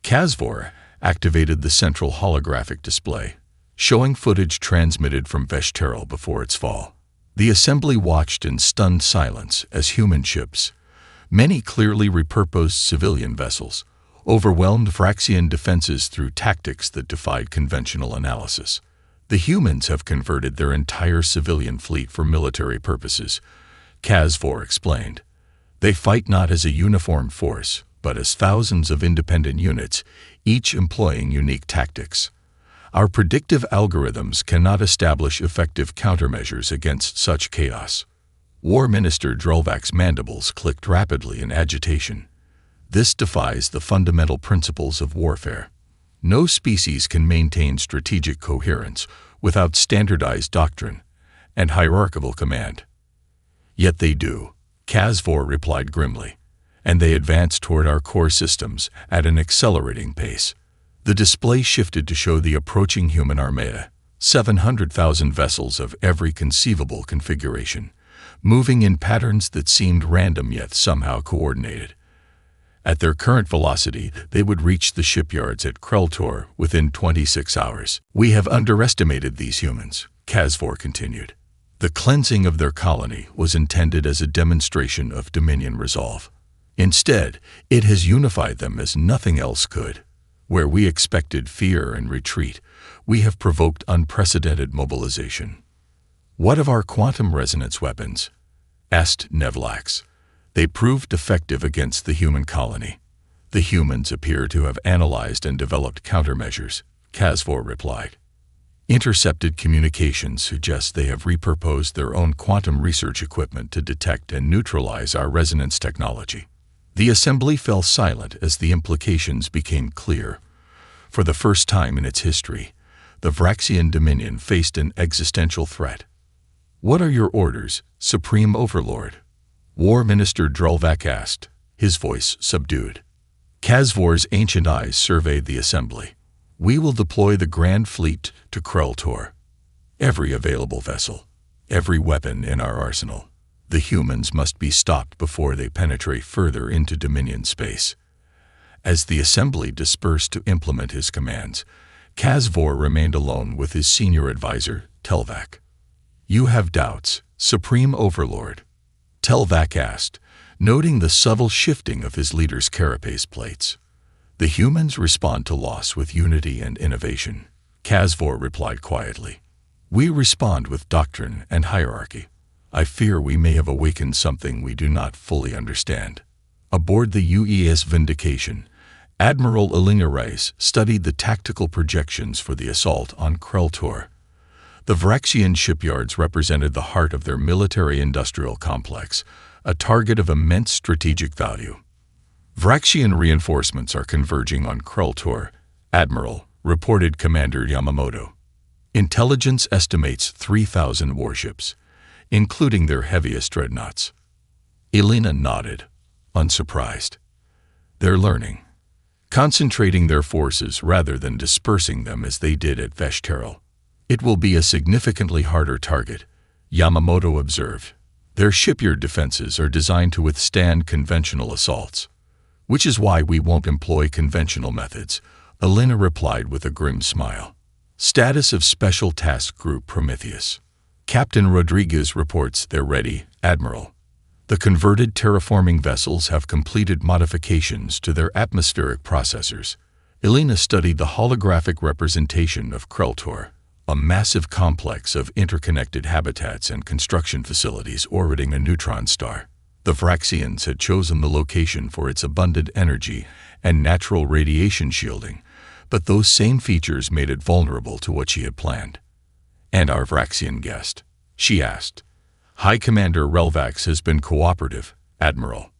Kazvor activated the central holographic display, showing footage transmitted from Veshterel before its fall. The assembly watched in stunned silence as human ships, many clearly repurposed civilian vessels, overwhelmed Vraxian defenses through tactics that defied conventional analysis. The humans have converted their entire civilian fleet for military purposes, Kazvor explained. They fight not as a uniform force, but as thousands of independent units, each employing unique tactics. Our predictive algorithms cannot establish effective countermeasures against such chaos. War Minister Drolvak's mandibles clicked rapidly in agitation. This defies the fundamental principles of warfare. No species can maintain strategic coherence without standardized doctrine and hierarchical command. Yet they do, Kazvor replied grimly, and they advance toward our core systems at an accelerating pace. The display shifted to show the approaching human armada, 700,000 vessels of every conceivable configuration, moving in patterns that seemed random yet somehow coordinated. At their current velocity, they would reach the shipyards at Kreltor within 26 hours. We have underestimated these humans, Kazvor continued. The cleansing of their colony was intended as a demonstration of Dominion resolve. Instead, it has unified them as nothing else could. Where we expected fear and retreat, we have provoked unprecedented mobilization. What of our quantum resonance weapons? Asked Nevlax. They proved effective against the human colony. The humans appear to have analyzed and developed countermeasures, Kazvor replied. Intercepted communications suggest they have repurposed their own quantum research equipment to detect and neutralize our resonance technology. The assembly fell silent as the implications became clear. For the first time in its history, the Vraxian Dominion faced an existential threat. "What are your orders, Supreme Overlord?" War Minister Drulvak asked, his voice subdued. Kazvor's ancient eyes surveyed the assembly. "We will deploy the Grand Fleet to Kreltor. Every available vessel, every weapon in our arsenal. The humans must be stopped before they penetrate further into Dominion space." As the assembly dispersed to implement his commands, Kazvor remained alone with his senior advisor, Telvak. "You have doubts, Supreme Overlord?" Telvak asked, noting the subtle shifting of his leader's carapace plates. "The humans respond to loss with unity and innovation," Kazvor replied quietly. "We respond with doctrine and hierarchy. I fear we may have awakened something we do not fully understand." Aboard the UES Vindication, Admiral Elena Rice studied the tactical projections for the assault on Kreltor. The Vraxian shipyards represented the heart of their military-industrial complex, a target of immense strategic value. "Vraxian reinforcements are converging on Kreltor, Admiral," reported Commander Yamamoto. "Intelligence estimates 3,000 warships, including their heaviest dreadnoughts." Elena nodded, unsurprised. "They're learning, concentrating their forces rather than dispersing them as they did at Veshteril. It will be a significantly harder target," Yamamoto observed. "Their shipyard defenses are designed to withstand conventional assaults." "Which is why we won't employ conventional methods," Elena replied with a grim smile. Status of Special Task Group Prometheus. Captain Rodriguez reports they're ready, Admiral. The converted terraforming vessels have completed modifications to their atmospheric processors. Elena studied the holographic representation of Kreltor, a massive complex of interconnected habitats and construction facilities orbiting a neutron star. The Vraxians had chosen the location for its abundant energy and natural radiation shielding, but those same features made it vulnerable to what she had planned. "And our Vraxian guest?" she asked. "High Commander Relvax has been cooperative, Admiral.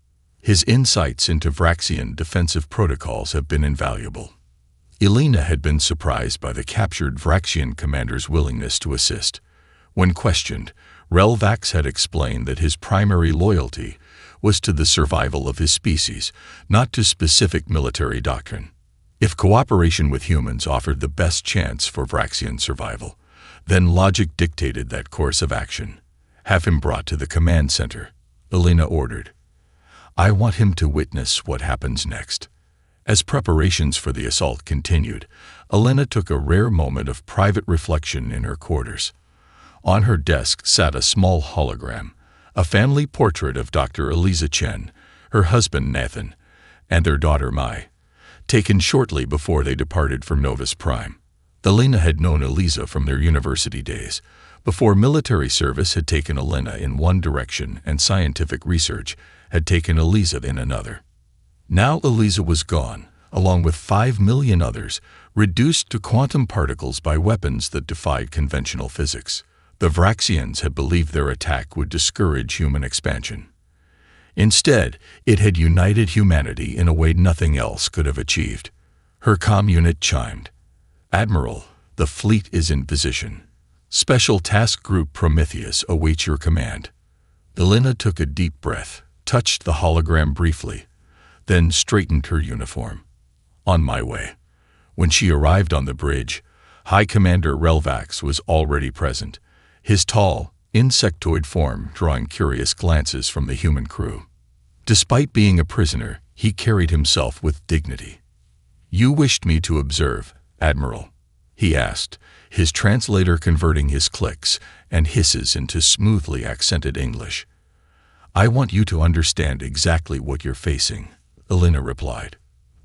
His insights into Vraxian defensive protocols have been invaluable." Elena had been surprised by the captured Vraxian commander's willingness to assist. When questioned, Relvax had explained that his primary loyalty was to the survival of his species, not to specific military doctrine. If cooperation with humans offered the best chance for Vraxian survival, then logic dictated that course of action. "Have him brought to the command center," Elena ordered. "I want him to witness what happens next." As preparations for the assault continued, Elena took a rare moment of private reflection in her quarters. On her desk sat a small hologram, a family portrait of Dr. Eliza Chen, her husband Nathan, and their daughter Mai, taken shortly before they departed from Novus Prime. Elena had known Eliza from their university days, before military service had taken Elena in one direction and scientific research had taken Eliza in another. Now Eliza was gone, along with 5 million others, reduced to quantum particles by weapons that defied conventional physics. The Vraxians had believed their attack would discourage human expansion. Instead, it had united humanity in a way nothing else could have achieved. Her comm unit chimed. "Admiral, the fleet is in position. Special Task Group Prometheus awaits your command." Elena took a deep breath, touched the hologram briefly, then straightened her uniform. "On my way." When she arrived on the bridge, High Commander Relvax was already present, his tall, insectoid form drawing curious glances from the human crew. Despite being a prisoner, he carried himself with dignity. "You wished me to observe, Admiral?" he asked, his translator converting his clicks and hisses into smoothly accented English. "I want you to understand exactly what you're facing," Elena replied.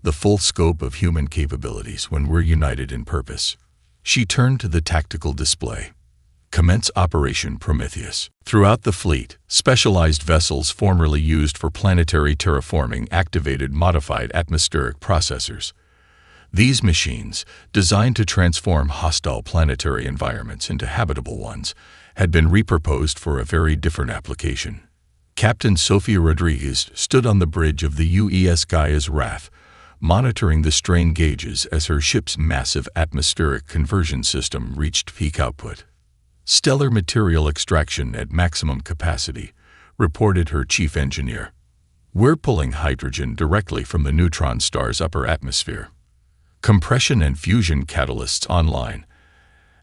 "The full scope of human capabilities when we're united in purpose." She turned to the tactical display. "Commence Operation Prometheus." Throughout the fleet, specialized vessels formerly used for planetary terraforming activated modified atmospheric processors. These machines, designed to transform hostile planetary environments into habitable ones, had been repurposed for a very different application. Captain Sofia Rodriguez stood on the bridge of the UES Gaia's Wrath, monitoring the strain gauges as her ship's massive atmospheric conversion system reached peak output. Stellar material extraction at maximum capacity, reported her chief engineer. We're pulling hydrogen directly from the neutron star's upper atmosphere. Compression and fusion catalysts online,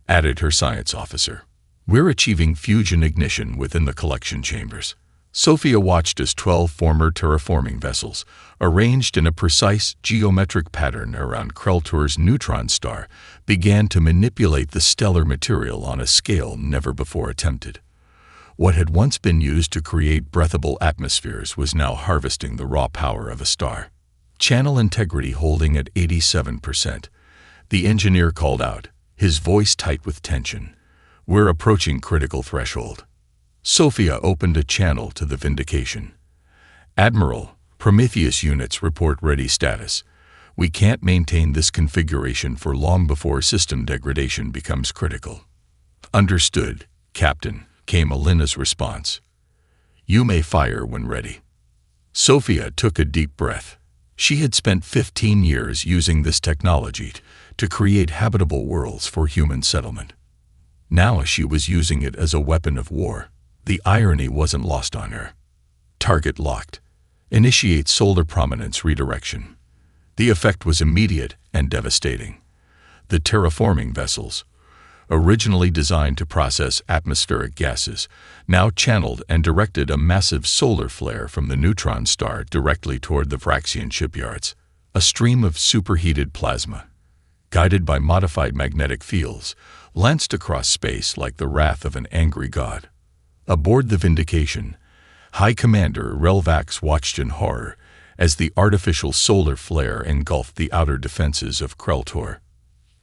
added her science officer. We're achieving fusion ignition within the collection chambers. Sophia watched as 12 former terraforming vessels, arranged in a precise geometric pattern around Kreltor's neutron star, began to manipulate the stellar material on a scale never before attempted. What had once been used to create breathable atmospheres was now harvesting the raw power of a star. Channel integrity holding at 87%. The engineer called out, his voice tight with tension. We're approaching critical threshold. Sophia opened a channel to the Vindication. Admiral, Prometheus units report ready status. We can't maintain this configuration for long before system degradation becomes critical. Understood, Captain, came Alina's response. You may fire when ready. Sophia took a deep breath. She had spent 15 years using this technology to create habitable worlds for human settlement. Now she was using it as a weapon of war. The irony wasn't lost on her. Target locked. Initiate solar prominence redirection. The effect was immediate and devastating. The terraforming vessels, originally designed to process atmospheric gases, now channeled and directed a massive solar flare from the neutron star directly toward the Vraxian shipyards. A stream of superheated plasma, guided by modified magnetic fields, lanced across space like the wrath of an angry god. Aboard the Vindication, High Commander Relvax watched in horror as the artificial solar flare engulfed the outer defenses of Kreltor.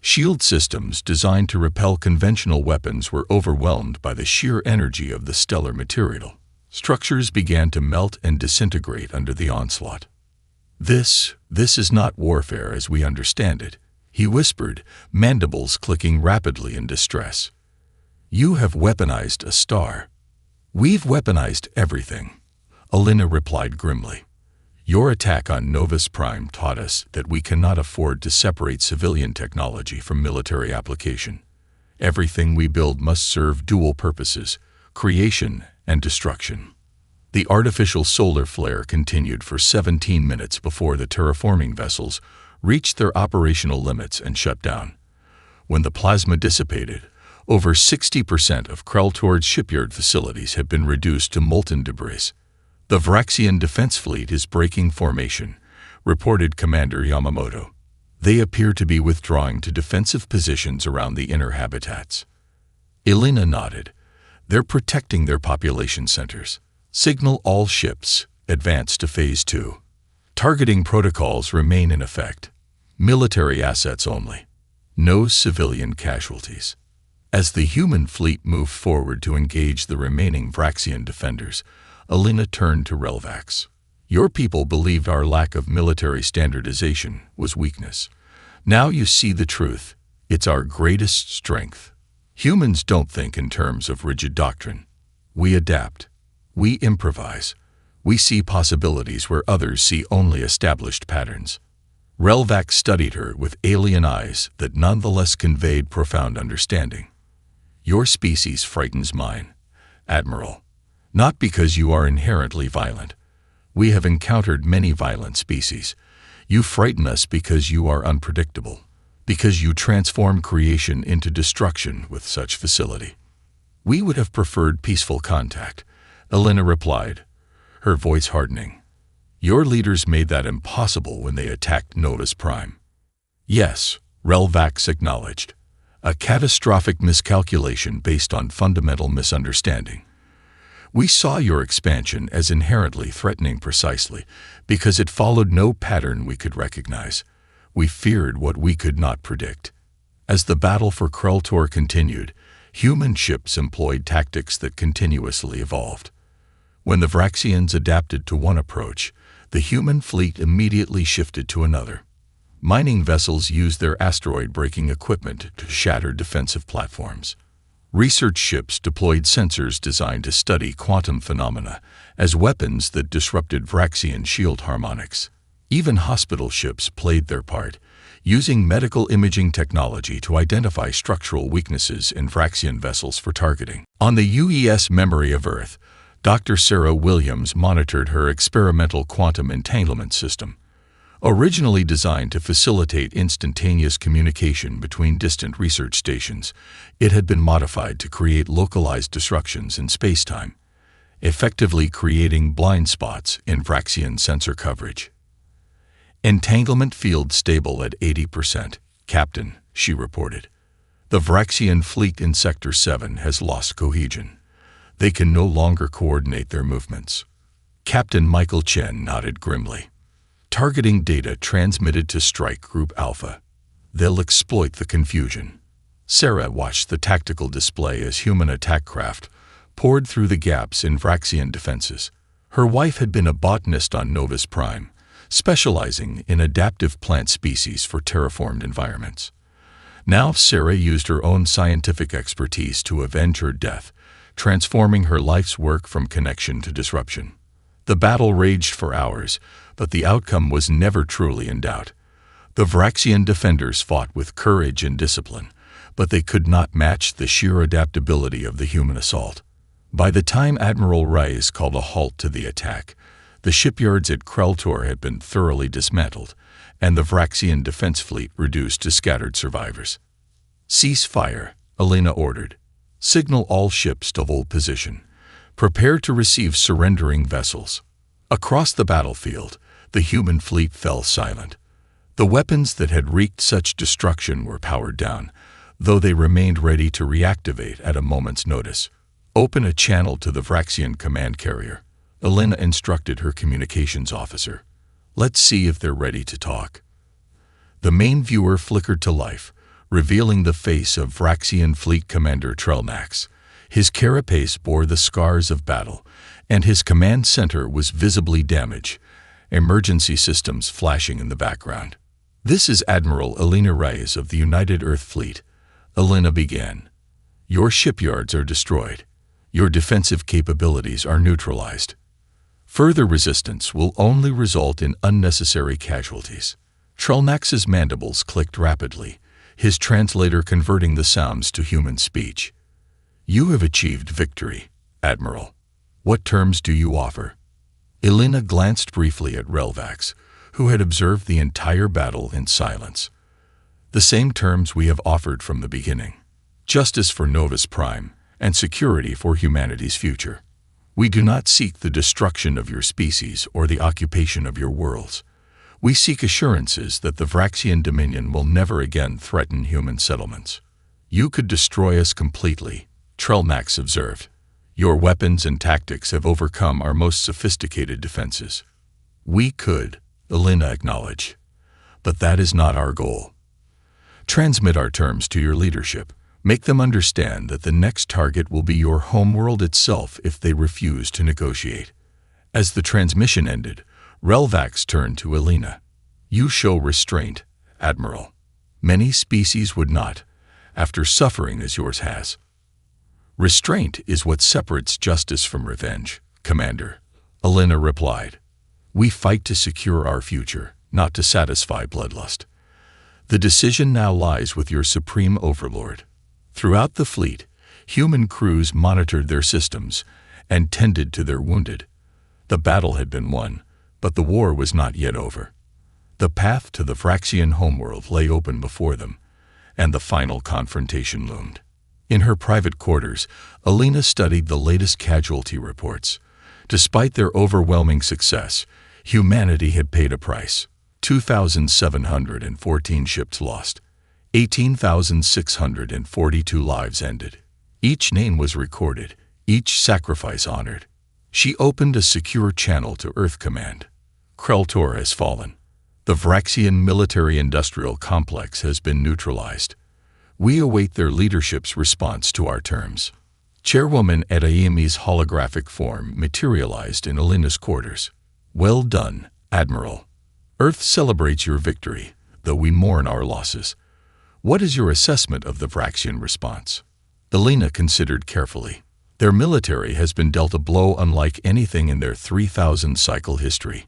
Shield systems designed to repel conventional weapons were overwhelmed by the sheer energy of the stellar material. Structures began to melt and disintegrate under the onslaught. This is not warfare as we understand it, he whispered, mandibles clicking rapidly in distress. You have weaponized a star. We've weaponized everything, Alina replied grimly. Your attack on Novus Prime taught us that we cannot afford to separate civilian technology from military application. Everything we build must serve dual purposes, creation and destruction. The artificial solar flare continued for 17 minutes before the terraforming vessels reached their operational limits and shut down. When the plasma dissipated, over 60% of Kreltor's shipyard facilities have been reduced to molten debris. The Vraxian defense fleet is breaking formation, reported Commander Yamamoto. They appear to be withdrawing to defensive positions around the inner habitats. Elena nodded. They're protecting their population centers. Signal all ships, advance to Phase 2. Targeting protocols remain in effect. Military assets only. No civilian casualties. As the human fleet moved forward to engage the remaining Vraxian defenders, Alina turned to Relvax. Your people believed our lack of military standardization was weakness. Now you see the truth. It's our greatest strength. Humans don't think in terms of rigid doctrine. We adapt. We improvise. We see possibilities where others see only established patterns. Relvax studied her with alien eyes that nonetheless conveyed profound understanding. Your species frightens mine, Admiral. Not because you are inherently violent. We have encountered many violent species. You frighten us because you are unpredictable, because you transform creation into destruction with such facility. We would have preferred peaceful contact, Elena replied, her voice hardening. Your leaders made that impossible when they attacked Novus Prime. Yes, Relvax acknowledged. A catastrophic miscalculation based on fundamental misunderstanding. We saw your expansion as inherently threatening precisely because it followed no pattern we could recognize. We feared what we could not predict. As the battle for Kreltor continued, human ships employed tactics that continuously evolved. When the Vraxians adapted to one approach, the human fleet immediately shifted to another. Mining vessels used their asteroid-breaking equipment to shatter defensive platforms. Research ships deployed sensors designed to study quantum phenomena as weapons that disrupted Vraxian shield harmonics. Even hospital ships played their part, using medical imaging technology to identify structural weaknesses in Vraxian vessels for targeting. On the UES Memory of Earth, Dr. Sarah Williams monitored her experimental quantum entanglement system. Originally designed to facilitate instantaneous communication between distant research stations, it had been modified to create localized disruptions in spacetime, effectively creating blind spots in Vraxian sensor coverage. Entanglement field stable at 80%, Captain, she reported. The Vraxian fleet in Sector 7 has lost cohesion. They can no longer coordinate their movements. Captain Michael Chen nodded grimly. Targeting data transmitted to Strike Group Alpha. They'll exploit the confusion. Sarah watched the tactical display as human attack craft poured through the gaps in Vraxian defenses. Her wife had been a botanist on Novus Prime, specializing in adaptive plant species for terraformed environments. Now Sarah used her own scientific expertise to avenge her death, transforming her life's work from connection to disruption. The battle raged for hours, but the outcome was never truly in doubt. The Vraxian defenders fought with courage and discipline, but they could not match the sheer adaptability of the human assault. By the time Admiral Reyes called a halt to the attack, the shipyards at Kreltor had been thoroughly dismantled, and the Vraxian defense fleet reduced to scattered survivors. "Cease fire," Elena ordered. "Signal all ships to hold position. Prepare to receive surrendering vessels." Across the battlefield, the human fleet fell silent. The weapons that had wreaked such destruction were powered down, though they remained ready to reactivate at a moment's notice. "Open a channel to the Vraxian command carrier," Elena instructed her communications officer. "Let's see if they're ready to talk." The main viewer flickered to life, revealing the face of Vraxian Fleet Commander Trelnax. His carapace bore the scars of battle, and his command center was visibly damaged, emergency systems flashing in the background. "This is Admiral Elena Reyes of the United Earth Fleet," Elena began. "Your shipyards are destroyed. Your defensive capabilities are neutralized. Further resistance will only result in unnecessary casualties." Trelnax's mandibles clicked rapidly, his translator converting the sounds to human speech. "You have achieved victory, Admiral. What terms do you offer?" Elena glanced briefly at Relvax, who had observed the entire battle in silence. "The same terms we have offered from the beginning. Justice for Novus Prime and security for humanity's future. We do not seek the destruction of your species or the occupation of your worlds. We seek assurances that the Vraxian Dominion will never again threaten human settlements." "You could destroy us completely," Trelnax observed. "Your weapons and tactics have overcome our most sophisticated defenses." "We could," Elena acknowledged. "But that is not our goal. Transmit our terms to your leadership. Make them understand that the next target will be your homeworld itself if they refuse to negotiate." As the transmission ended, Relvax turned to Elena. "You show restraint, Admiral. Many species would not, after suffering as yours has." "Restraint is what separates justice from revenge, Commander," Elena replied. "We fight to secure our future, not to satisfy bloodlust. The decision now lies with your supreme overlord." Throughout the fleet, human crews monitored their systems and tended to their wounded. The battle had been won, but the war was not yet over. The path to the Vraxian homeworld lay open before them, and the final confrontation loomed. In her private quarters, Elena studied the latest casualty reports. Despite their overwhelming success, humanity had paid a price. 2,714 ships lost. 18,642 lives ended. Each name was recorded, each sacrifice honored. She opened a secure channel to Earth Command. "Kreltor has fallen. The Vraxian military-industrial complex has been neutralized. We await their leadership's response to our terms." Chairwoman Edayemi's holographic form materialized in Elena's quarters. "Well done, Admiral. Earth celebrates your victory, though we mourn our losses. What is your assessment of the Vraxian response?" Elena considered carefully. Their military has been dealt a blow unlike anything in their 3,000-cycle history.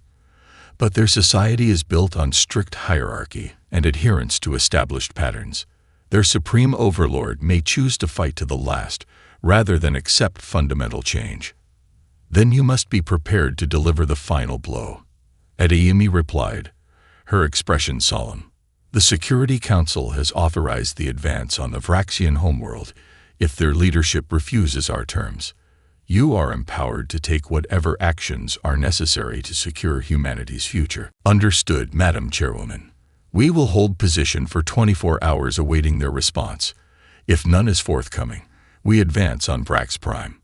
But their society is built on strict hierarchy and adherence to established patterns. Their supreme overlord may choose to fight to the last rather than accept fundamental change. Then you must be prepared to deliver the final blow. Adeyemi replied, her expression solemn. The Security Council has authorized the advance on the Vraxian homeworld if their leadership refuses our terms. You are empowered to take whatever actions are necessary to secure humanity's future. Understood, Madam Chairwoman. We will hold position for 24 hours awaiting their response. If none is forthcoming, we advance on Vrax Prime.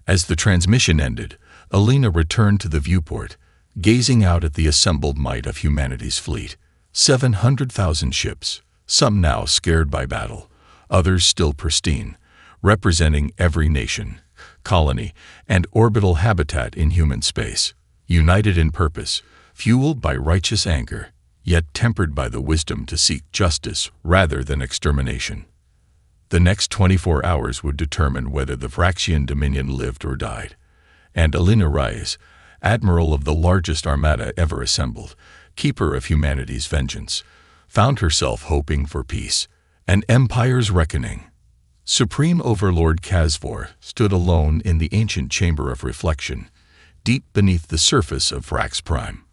As the transmission ended, Alina returned to the viewport, gazing out at the assembled might of humanity's fleet. 700,000 ships, some now scared by battle, others still pristine, representing every nation, colony, and orbital habitat in human space, united in purpose, fueled by righteous anger, yet tempered by the wisdom to seek justice rather than extermination. The next 24 hours would determine whether the Vraxian Dominion lived or died, and Alina Reyes, admiral of the largest armada ever assembled, keeper of humanity's vengeance, found herself hoping for peace, an empire's reckoning. Supreme Overlord Kazvor stood alone in the ancient chamber of reflection, deep beneath the surface of Vrax Prime.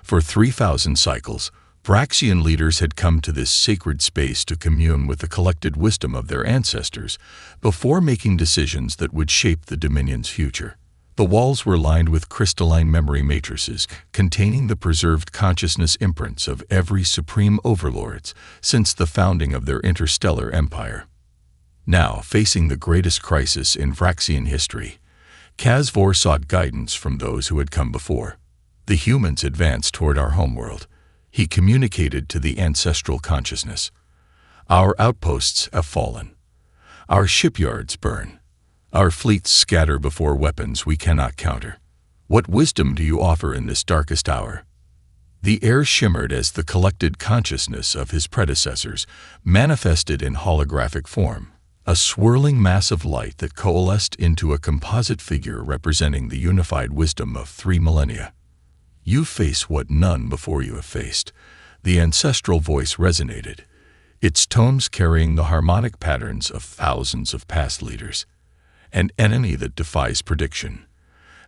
For 3,000 cycles, Vraxian leaders had come to this sacred space to commune with the collected wisdom of their ancestors before making decisions that would shape the Dominion's future. The walls were lined with crystalline memory matrices containing the preserved consciousness imprints of every supreme overlords since the founding of their interstellar empire. Now, facing the greatest crisis in Vraxian history, Kazvor sought guidance from those who had come before. The humans advanced toward our homeworld. He communicated to the ancestral consciousness. Our outposts have fallen. Our shipyards burn. Our fleets scatter before weapons we cannot counter. What wisdom do you offer in this darkest hour? The air shimmered as the collected consciousness of his predecessors manifested in holographic form, a swirling mass of light that coalesced into a composite figure representing the unified wisdom of 3 millennia. You face what none before you have faced. The ancestral voice resonated, its tones carrying the harmonic patterns of thousands of past leaders. An enemy that defies prediction,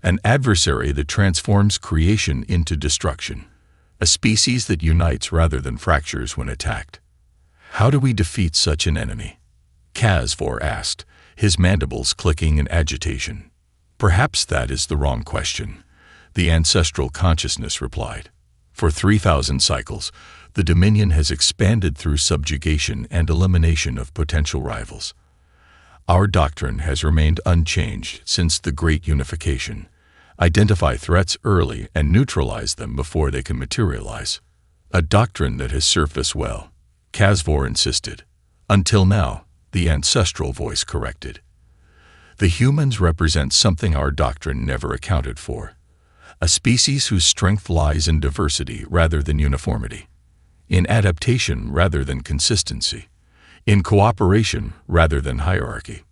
an adversary that transforms creation into destruction, a species that unites rather than fractures when attacked. How do we defeat such an enemy? Kazvor asked, his mandibles clicking in agitation. Perhaps that is the wrong question, the ancestral consciousness replied. For 3,000 cycles, the Dominion has expanded through subjugation and elimination of potential rivals. Our doctrine has remained unchanged since the Great Unification. Identify threats early and neutralize them before they can materialize. A doctrine that has served us well, Kazvor insisted. Until now, the ancestral voice corrected. The humans represent something our doctrine never accounted for. A species whose strength lies in diversity rather than uniformity, in adaptation rather than consistency, in cooperation rather than hierarchy.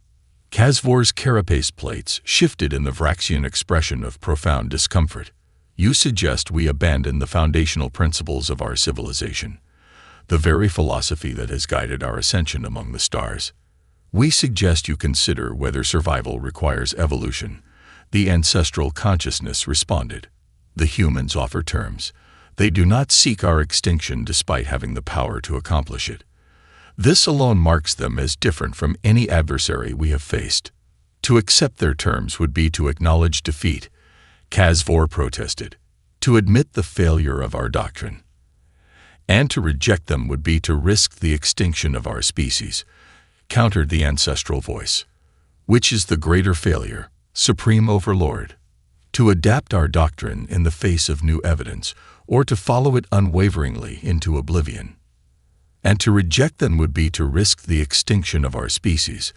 Kazvor's carapace plates shifted in the Vraxian expression of profound discomfort. You suggest we abandon the foundational principles of our civilization, the very philosophy that has guided our ascension among the stars. We suggest you consider whether survival requires evolution. The ancestral consciousness responded. The humans offer terms. They do not seek our extinction despite having the power to accomplish it. This alone marks them as different from any adversary we have faced. To accept their terms would be to acknowledge defeat, Kazvor protested. To admit the failure of our doctrine. And to reject them would be to risk the extinction of our species, countered the ancestral voice. Which is the greater failure, Supreme Overlord? To adapt our doctrine in the face of new evidence, or to follow it unwaveringly into oblivion? And to reject them would be to risk the extinction of our species,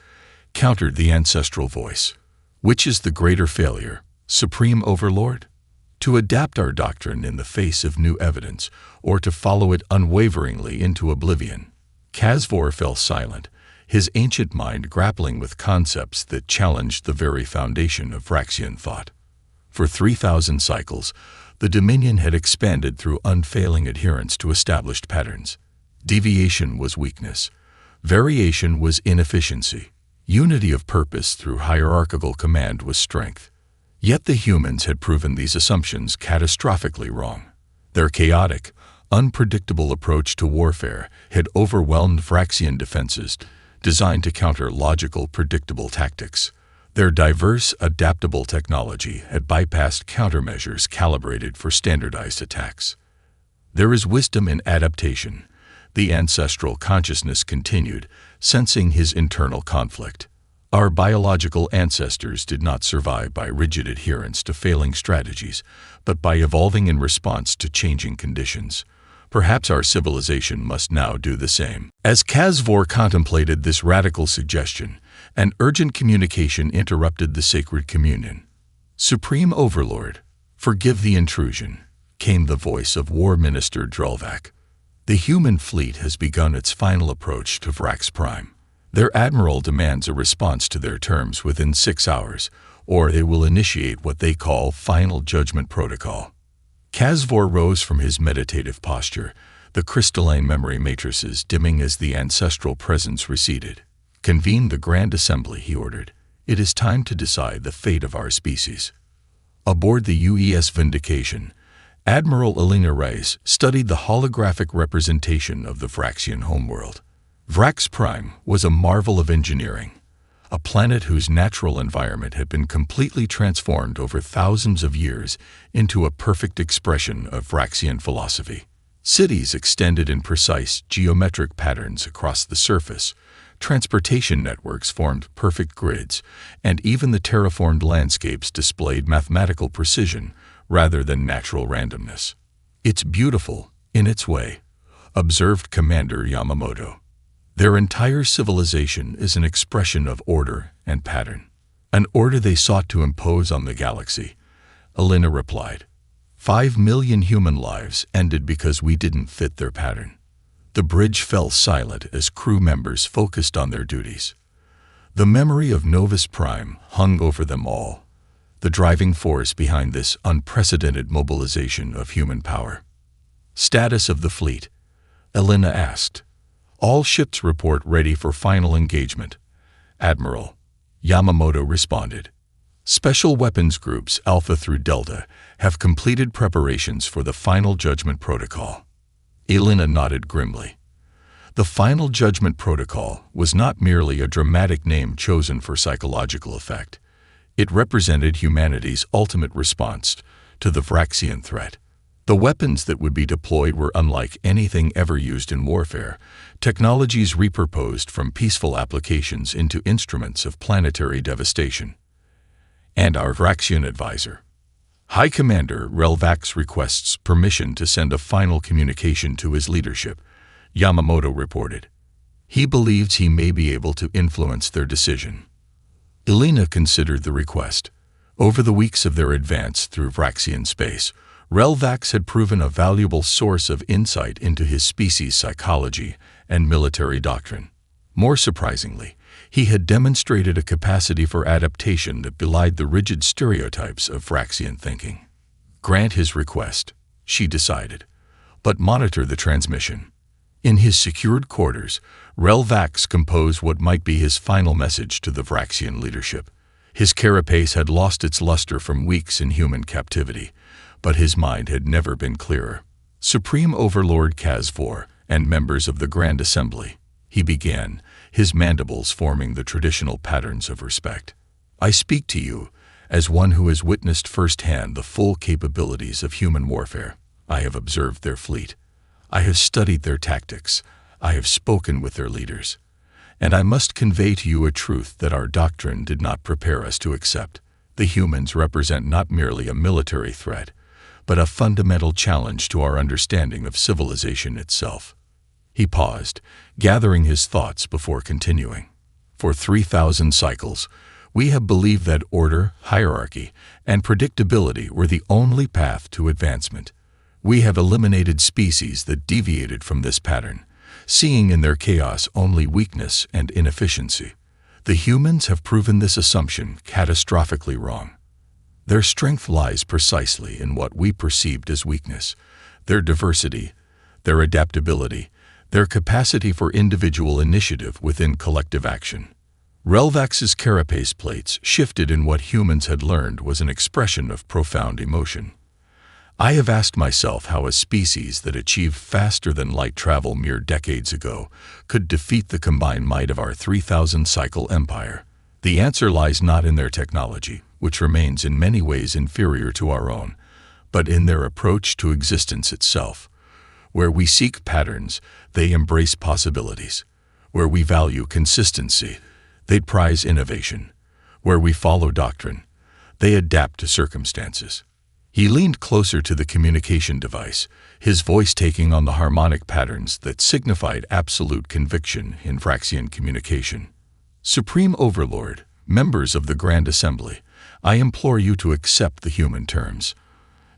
countered the ancestral voice. Which is the greater failure, Supreme Overlord? To adapt our doctrine in the face of new evidence, or to follow it unwaveringly into oblivion? Kazvor fell silent, his ancient mind grappling with concepts that challenged the very foundation of Vraxian thought. For 3,000 cycles, The dominion had expanded through unfailing adherence to established patterns. Deviation was weakness. Variation was inefficiency. Unity of purpose through hierarchical command was strength. Yet the humans had proven these assumptions catastrophically wrong. Their chaotic, unpredictable approach to warfare had overwhelmed Vraxian defenses, designed to counter logical, predictable tactics. Their diverse, adaptable technology had bypassed countermeasures calibrated for standardized attacks. There is wisdom in adaptation. The ancestral consciousness continued, sensing his internal conflict. Our biological ancestors did not survive by rigid adherence to failing strategies, but by evolving in response to changing conditions. Perhaps our civilization must now do the same. As Kazvor contemplated this radical suggestion, an urgent communication interrupted the sacred communion. "Supreme Overlord, forgive the intrusion," came the voice of War Minister Drelvac. "The human fleet has begun its final approach to Vrax Prime. Their admiral demands a response to their terms within 6 hours, or they will initiate what they call Final Judgment Protocol." Kazvor rose from his meditative posture, the crystalline memory matrices dimming as the ancestral presence receded. "Convene the Grand Assembly," he ordered. "It is time to decide the fate of our species." Aboard the UES Vindication, Admiral Elena Reyes studied the holographic representation of the Vraxian homeworld. Vrax Prime was a marvel of engineering, a planet whose natural environment had been completely transformed over thousands of years into a perfect expression of Vraxian philosophy. Cities extended in precise geometric patterns across the surface, transportation networks formed perfect grids, and even the terraformed landscapes displayed mathematical precision rather than natural randomness. "It's beautiful, in its way," observed Commander Yamamoto. "Their entire civilization is an expression of order and pattern. An order they sought to impose on the galaxy," Elena replied. 5 million human lives ended because we didn't fit their pattern." The bridge fell silent as crew members focused on their duties. The memory of Novus Prime hung over them all, the driving force behind this unprecedented mobilization of human power. "Status of the fleet?" Elena asked. "All ships report ready for final engagement, Admiral," Yamamoto responded. "Special weapons groups Alpha through Delta have completed preparations for the Final Judgment Protocol." Elena nodded grimly. The Final Judgment Protocol was not merely a dramatic name chosen for psychological effect. It represented humanity's ultimate response to the Vraxian threat. The weapons that would be deployed were unlike anything ever used in warfare, technologies repurposed from peaceful applications into instruments of planetary devastation. "And our Vraxian advisor, High Commander Relvax, requests permission to send a final communication to his leadership," Yamamoto reported. "He believes he may be able to influence their decision." Elena considered the request. Over the weeks of their advance through Vraxian space, Relvax had proven a valuable source of insight into his species' psychology and military doctrine. More surprisingly, he had demonstrated a capacity for adaptation that belied the rigid stereotypes of Vraxian thinking. "Grant his request," she decided, "but monitor the transmission." In his secured quarters, Relvax composed what might be his final message to the Vraxian leadership. His carapace had lost its luster from weeks in human captivity, but his mind had never been clearer. "Supreme Overlord Kazvor and members of the Grand Assembly," he began, his mandibles forming the traditional patterns of respect. "I speak to you as one who has witnessed firsthand the full capabilities of human warfare. I have observed their fleet. I have studied their tactics. I have spoken with their leaders. And I must convey to you a truth that our doctrine did not prepare us to accept. The humans represent not merely a military threat, but a fundamental challenge to our understanding of civilization itself." He paused, gathering his thoughts before continuing. "For 3,000 cycles, we have believed that order, hierarchy, and predictability were the only path to advancement. We have eliminated species that deviated from this pattern, seeing in their chaos only weakness and inefficiency. The humans have proven this assumption catastrophically wrong." Their strength lies precisely in what we perceived as weakness: their diversity, their adaptability, their capacity for individual initiative within collective action. Relvax's carapace plates shifted in what humans had learned was an expression of profound emotion. I have asked myself how a species that achieved faster-than-light travel mere decades ago could defeat the combined might of our 3,000-cycle empire. The answer lies not in their technology, which remains in many ways inferior to our own, but in their approach to existence itself. Where we seek patterns, they embrace possibilities. Where we value consistency, they prize innovation. Where we follow doctrine, they adapt to circumstances. He leaned closer to the communication device, his voice taking on the harmonic patterns that signified absolute conviction in Vraxian communication. Supreme Overlord, members of the Grand Assembly, I implore you to accept the human terms.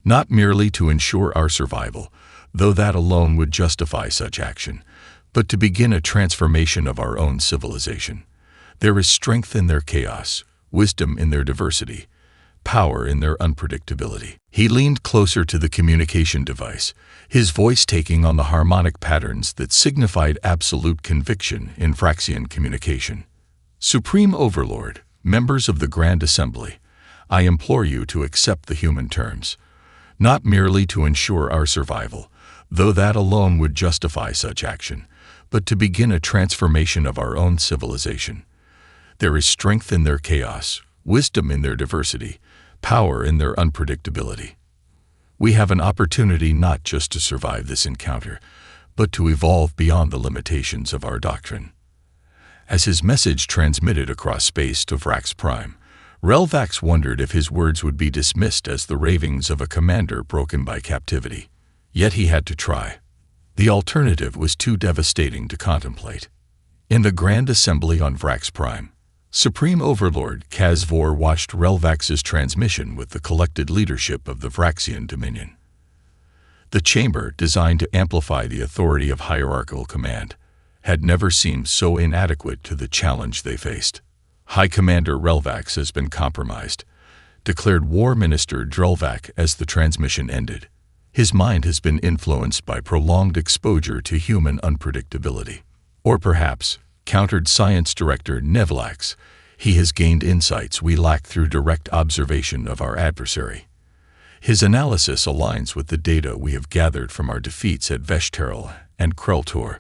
Not merely to ensure our survival, though that alone would justify such action, but to begin a transformation of our own civilization. There is strength in their chaos, wisdom in their diversity, power in their unpredictability. He leaned closer to the communication device, his voice taking on the harmonic patterns that signified absolute conviction in Vraxian communication. Supreme Overlord, members of the Grand Assembly, I implore you to accept the human terms. Not merely to ensure our survival, though that alone would justify such action, but to begin a transformation of our own civilization. There is strength in their chaos, wisdom in their diversity, power in their unpredictability. We have an opportunity not just to survive this encounter, but to evolve beyond the limitations of our doctrine. As his message transmitted across space to Vrax Prime, Relvax wondered if his words would be dismissed as the ravings of a commander broken by captivity. Yet he had to try. The alternative was too devastating to contemplate. In the Grand Assembly on Vrax Prime, Supreme Overlord Kazvor watched Relvax's transmission with the collected leadership of the Vraxian Dominion. The chamber, designed to amplify the authority of hierarchical command, had never seemed so inadequate to the challenge they faced. High Commander Relvax has been compromised, declared War Minister Drelvac as the transmission ended. His mind has been influenced by prolonged exposure to human unpredictability. Or perhaps, countered Science Director Nevlax, he has gained insights we lack through direct observation of our adversary. His analysis aligns with the data we have gathered from our defeats at Veshteril and Kreltor.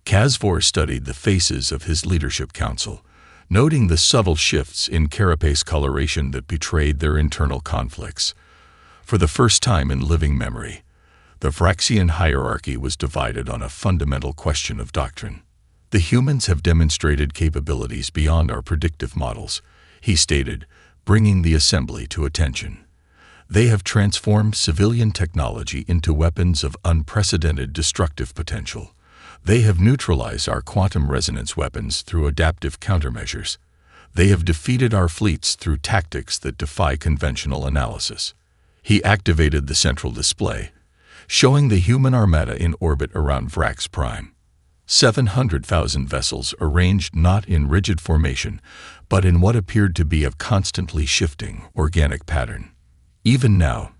Kazvor studied the faces of his leadership council, noting the subtle shifts in carapace coloration that betrayed their internal conflicts. For the first time in living memory, the Vraxian hierarchy was divided on a fundamental question of doctrine. The humans have demonstrated capabilities beyond our predictive models, he stated, bringing the assembly to attention. They have transformed civilian technology into weapons of unprecedented destructive potential. They have neutralized our quantum resonance weapons through adaptive countermeasures. They have defeated our fleets through tactics that defy conventional analysis. He activated the central display, showing the human armada in orbit around Vrax Prime. 700,000 vessels arranged not in rigid formation, but in what appeared to be a constantly shifting, organic pattern. Even now,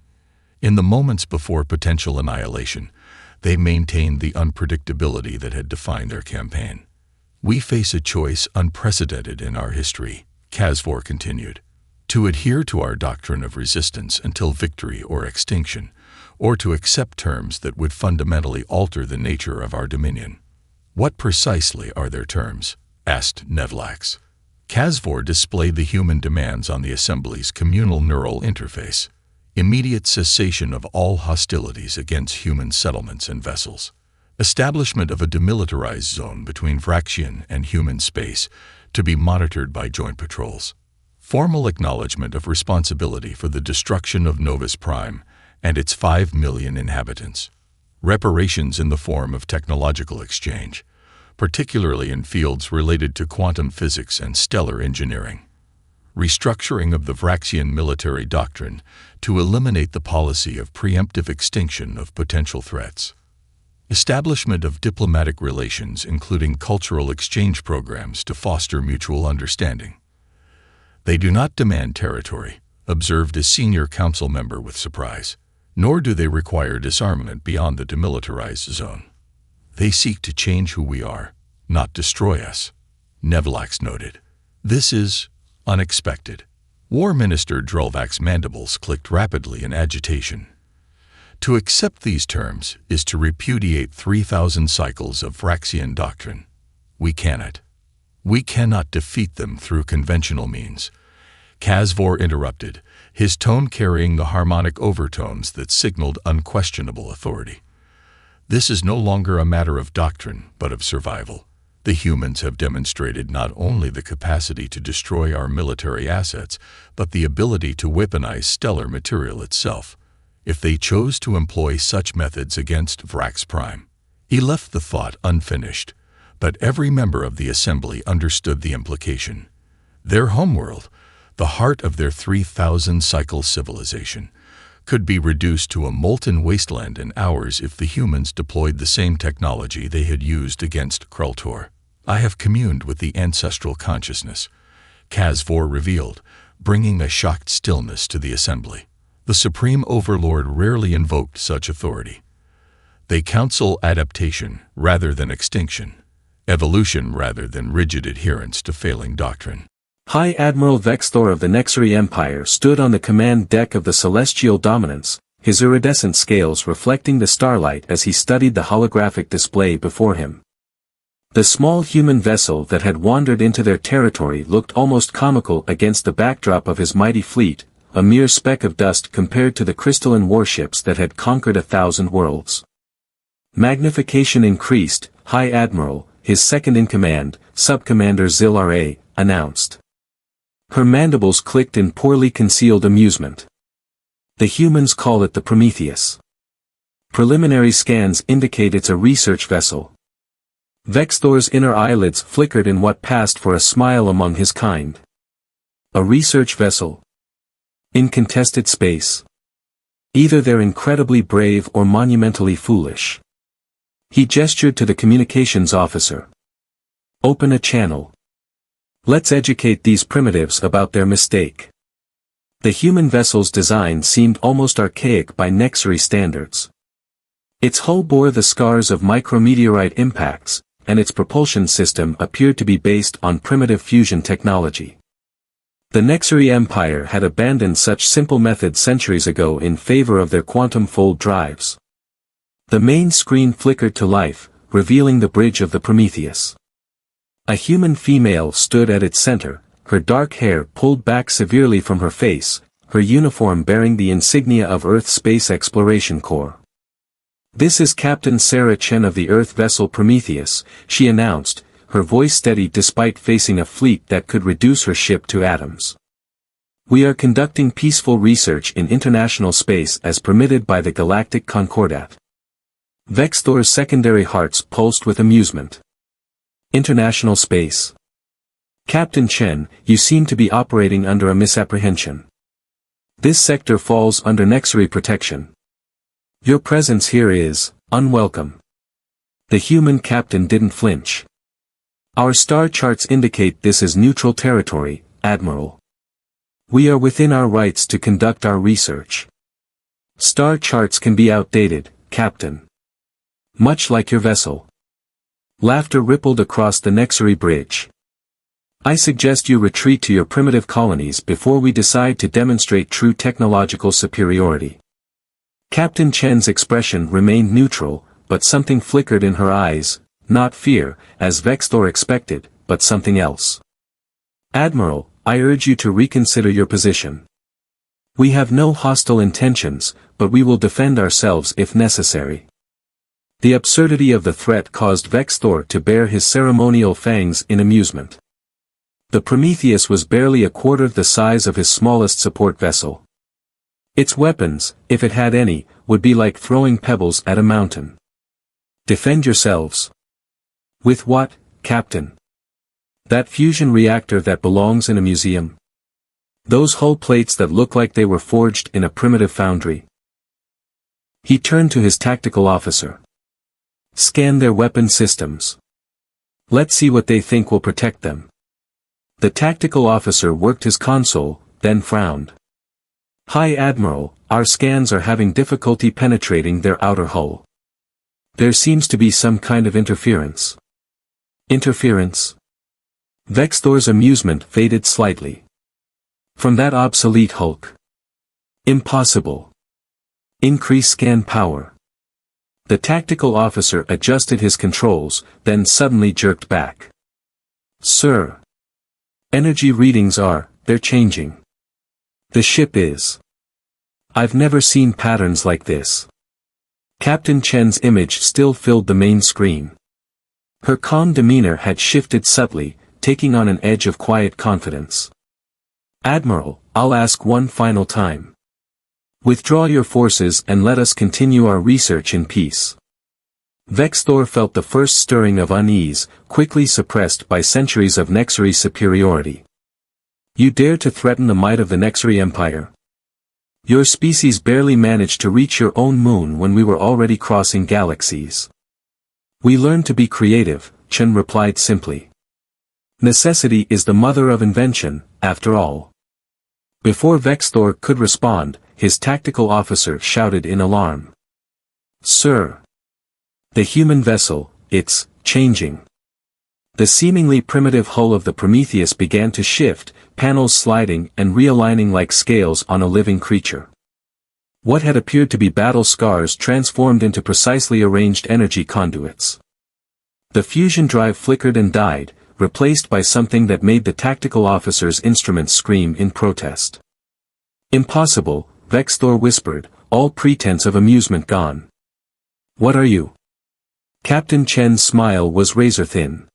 in the moments before potential annihilation, they maintained the unpredictability that had defined their campaign. We face a choice unprecedented in our history, Kazvor continued, to adhere to our doctrine of resistance until victory or extinction, or to accept terms that would fundamentally alter the nature of our dominion. What precisely are their terms? Asked Nevlax. Kazvor displayed the human demands on the Assembly's communal neural interface: immediate cessation of all hostilities against human settlements and vessels, establishment of a demilitarized zone between Vraxian and human space to be monitored by joint patrols, formal acknowledgement of responsibility for the destruction of Novus Prime and its 5 million inhabitants, reparations in the form of technological exchange, particularly in fields related to quantum physics and stellar engineering, restructuring of the Vraxian military doctrine to eliminate the policy of preemptive extinction of potential threats, establishment of diplomatic relations including cultural exchange programs to foster mutual understanding. They do not demand territory, observed a senior council member with surprise. Nor do they require disarmament beyond the demilitarized zone. They seek to change who we are, not destroy us, Nevlax noted. This is unexpected. War Minister Drolvak's mandibles clicked rapidly in agitation. To accept these terms is to repudiate 3,000 cycles of Vraxian doctrine. We cannot. We cannot defeat them through conventional means. Kazvor interrupted, his tone carrying the harmonic overtones that signaled unquestionable authority. This is no longer a matter of doctrine, but of survival. The humans have demonstrated not only the capacity to destroy our military assets, but the ability to weaponize stellar material itself. If they chose to employ such methods against Vrax Prime. He left the thought unfinished, but every member of the assembly understood the implication. Their homeworld, the heart of their 3,000-cycle civilization, could be reduced to a molten wasteland in hours if the humans deployed the same technology they had used against Krultor. I have communed with the ancestral consciousness, Kazvor revealed, bringing a shocked stillness to the assembly. The Supreme Overlord rarely invoked such authority. They counsel adaptation rather than extinction, evolution rather than rigid adherence to failing doctrine. High Admiral Vexthor of the Nexari Empire stood on the command deck of the Celestial Dominance, his iridescent scales reflecting the starlight as he studied the holographic display before him. The small human vessel that had wandered into their territory looked almost comical against the backdrop of his mighty fleet, a mere speck of dust compared to the crystalline warships that had conquered 1,000 worlds. Magnification increased, High Admiral, his second-in-command, Subcommander Zil-Ra, announced. Her mandibles clicked in poorly concealed amusement. The humans call it the Prometheus. Preliminary scans indicate it's a research vessel. Vexthor's inner eyelids flickered in what passed for a smile among his kind. A research vessel. In contested space. Either they're incredibly brave or monumentally foolish. He gestured to the communications officer. Open a channel. Let's educate these primitives about their mistake. The human vessel's design seemed almost archaic by Nexari standards. Its hull bore the scars of micrometeorite impacts, and its propulsion system appeared to be based on primitive fusion technology. The Nexari Empire had abandoned such simple methods centuries ago in favor of their quantum-fold drives. The main screen flickered to life, revealing the bridge of the Prometheus. A human female stood at its center, her dark hair pulled back severely from her face, her uniform bearing the insignia of Earth Space Exploration Corps. This is Captain Sarah Chen of the Earth vessel Prometheus, she announced, her voice steady despite facing a fleet that could reduce her ship to atoms. We are conducting peaceful research in international space as permitted by the Galactic Concordat. Vexthor's secondary hearts pulsed with amusement. International space. Captain Chen, you seem to be operating under a misapprehension. This sector falls under Nexari protection. Your presence here is unwelcome. The human captain didn't flinch. Our star charts indicate this is neutral territory, Admiral. We are within our rights to conduct our research. Star charts can be outdated, Captain. Much like your vessel. Laughter rippled across the Nexari bridge. I suggest you retreat to your primitive colonies before we decide to demonstrate true technological superiority. Captain Chen's expression remained neutral, but something flickered in her eyes, not fear, as Vexthor expected, but something else. Admiral, I urge you to reconsider your position. We have no hostile intentions, but we will defend ourselves if necessary. The absurdity of the threat caused Vexthor to bare his ceremonial fangs in amusement. The Prometheus was barely a quarter the size of his smallest support vessel. Its weapons, if it had any, would be like throwing pebbles at a mountain. Defend yourselves. With what, Captain? That fusion reactor that belongs in a museum? Those hull plates that look like they were forged in a primitive foundry? He turned to his tactical officer. Scan their weapon systems. Let's see what they think will protect them. The tactical officer worked his console, then frowned. High Admiral, our scans are having difficulty penetrating their outer hull. There seems to be some kind of interference. Interference? Vexthor's amusement faded slightly. From that obsolete Hulk. Impossible. Increase scan power. The tactical officer adjusted his controls, then suddenly jerked back. Sir. Energy readings they're changing. The ship is. I've never seen patterns like this. Captain Chen's image still filled the main screen. Her calm demeanor had shifted subtly, taking on an edge of quiet confidence. Admiral, I'll ask one final time. Withdraw your forces and let us continue our research in peace. Vexthor felt the first stirring of unease, quickly suppressed by centuries of Nexari superiority. You dare to threaten the might of the Nexari Empire? Your species barely managed to reach your own moon when we were already crossing galaxies. We learned to be creative, Chen replied simply. Necessity is the mother of invention, after all. Before Vexthor could respond, his tactical officer shouted in alarm. Sir! The human vessel, it's changing. The seemingly primitive hull of the Prometheus began to shift, panels sliding and realigning like scales on a living creature. What had appeared to be battle scars transformed into precisely arranged energy conduits. The fusion drive flickered and died, replaced by something that made the tactical officer's instruments scream in protest. Impossible, Vexthor whispered, all pretense of amusement gone. What are you? Captain Chen's smile was razor-thin.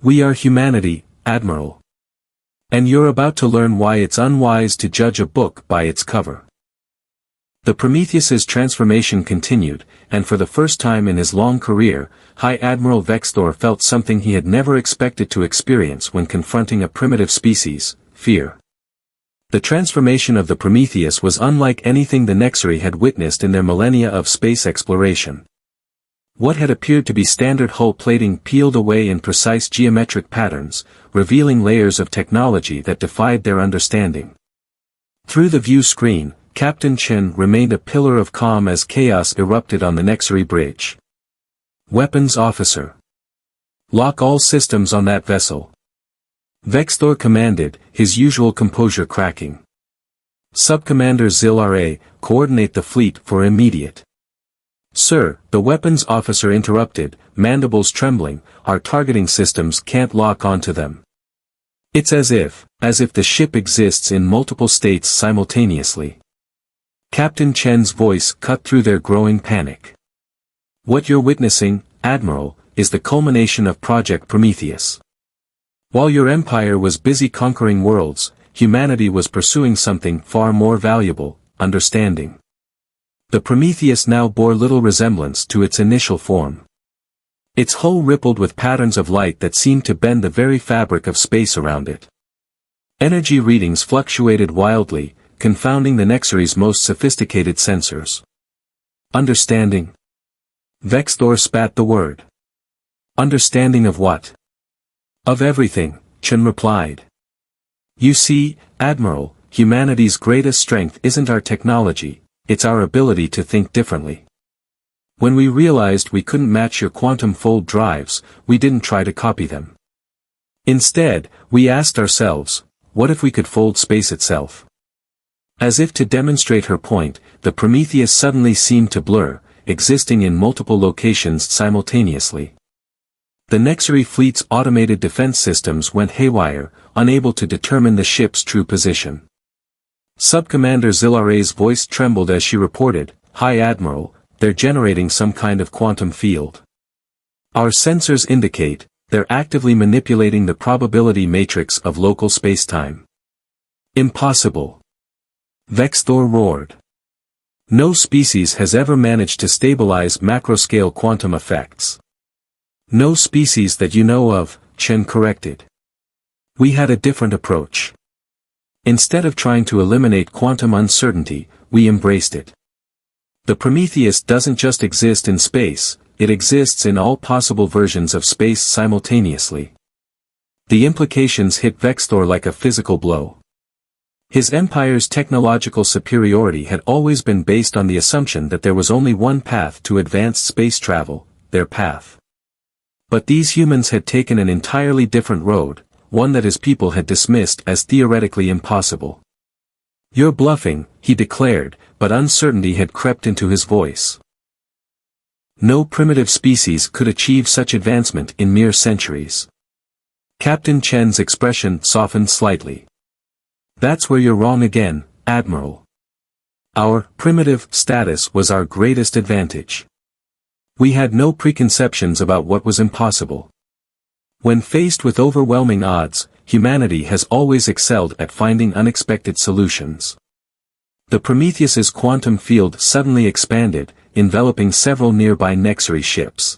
We are humanity, Admiral. And you're about to learn why it's unwise to judge a book by its cover. The Prometheus's transformation continued, and for the first time in his long career, High Admiral Vexthor felt something he had never expected to experience when confronting a primitive species, fear. The transformation of the Prometheus was unlike anything the Nexari had witnessed in their millennia of space exploration. What had appeared to be standard hull plating peeled away in precise geometric patterns, revealing layers of technology that defied their understanding. Through the view screen, Captain Chen remained a pillar of calm as chaos erupted on the Nexari bridge. Weapons officer. Lock all systems on that vessel. Vexthor commanded, his usual composure cracking. Subcommander Zil-Ra, coordinate the fleet for immediate. Sir, the weapons officer interrupted, mandibles trembling, our targeting systems can't lock onto them. It's as if the ship exists in multiple states simultaneously. Captain Chen's voice cut through their growing panic. What you're witnessing, Admiral, is the culmination of Project Prometheus. While your empire was busy conquering worlds, humanity was pursuing something far more valuable, understanding. The Prometheus now bore little resemblance to its initial form. Its hull rippled with patterns of light that seemed to bend the very fabric of space around it. Energy readings fluctuated wildly, confounding the Nexari's most sophisticated sensors. Understanding. Vexthor spat the word. Understanding of what? Of everything, Chen replied. You see, Admiral, humanity's greatest strength isn't our technology, it's our ability to think differently. When we realized we couldn't match your quantum fold drives, we didn't try to copy them. Instead, we asked ourselves, what if we could fold space itself? As if to demonstrate her point, the Prometheus suddenly seemed to blur, existing in multiple locations simultaneously. The Nexari fleet's automated defense systems went haywire, unable to determine the ship's true position. Subcommander Zil-Ra's voice trembled as she reported, High Admiral, they're generating some kind of quantum field. Our sensors indicate, they're actively manipulating the probability matrix of local spacetime. Impossible. Vexthor roared. No species has ever managed to stabilize macroscale quantum effects. No species that you know of, Chen corrected. We had a different approach. Instead of trying to eliminate quantum uncertainty, we embraced it. The Prometheus doesn't just exist in space, it exists in all possible versions of space simultaneously. The implications hit Vexthor like a physical blow. His empire's technological superiority had always been based on the assumption that there was only one path to advanced space travel, their path. But these humans had taken an entirely different road, one that his people had dismissed as theoretically impossible. "You're bluffing," he declared, but uncertainty had crept into his voice. No primitive species could achieve such advancement in mere centuries. Captain Chen's expression softened slightly. "That's where you're wrong again, Admiral. Our primitive status was our greatest advantage. We had no preconceptions about what was impossible. When faced with overwhelming odds, humanity has always excelled at finding unexpected solutions." The Prometheus's quantum field suddenly expanded, enveloping several nearby Nexari ships.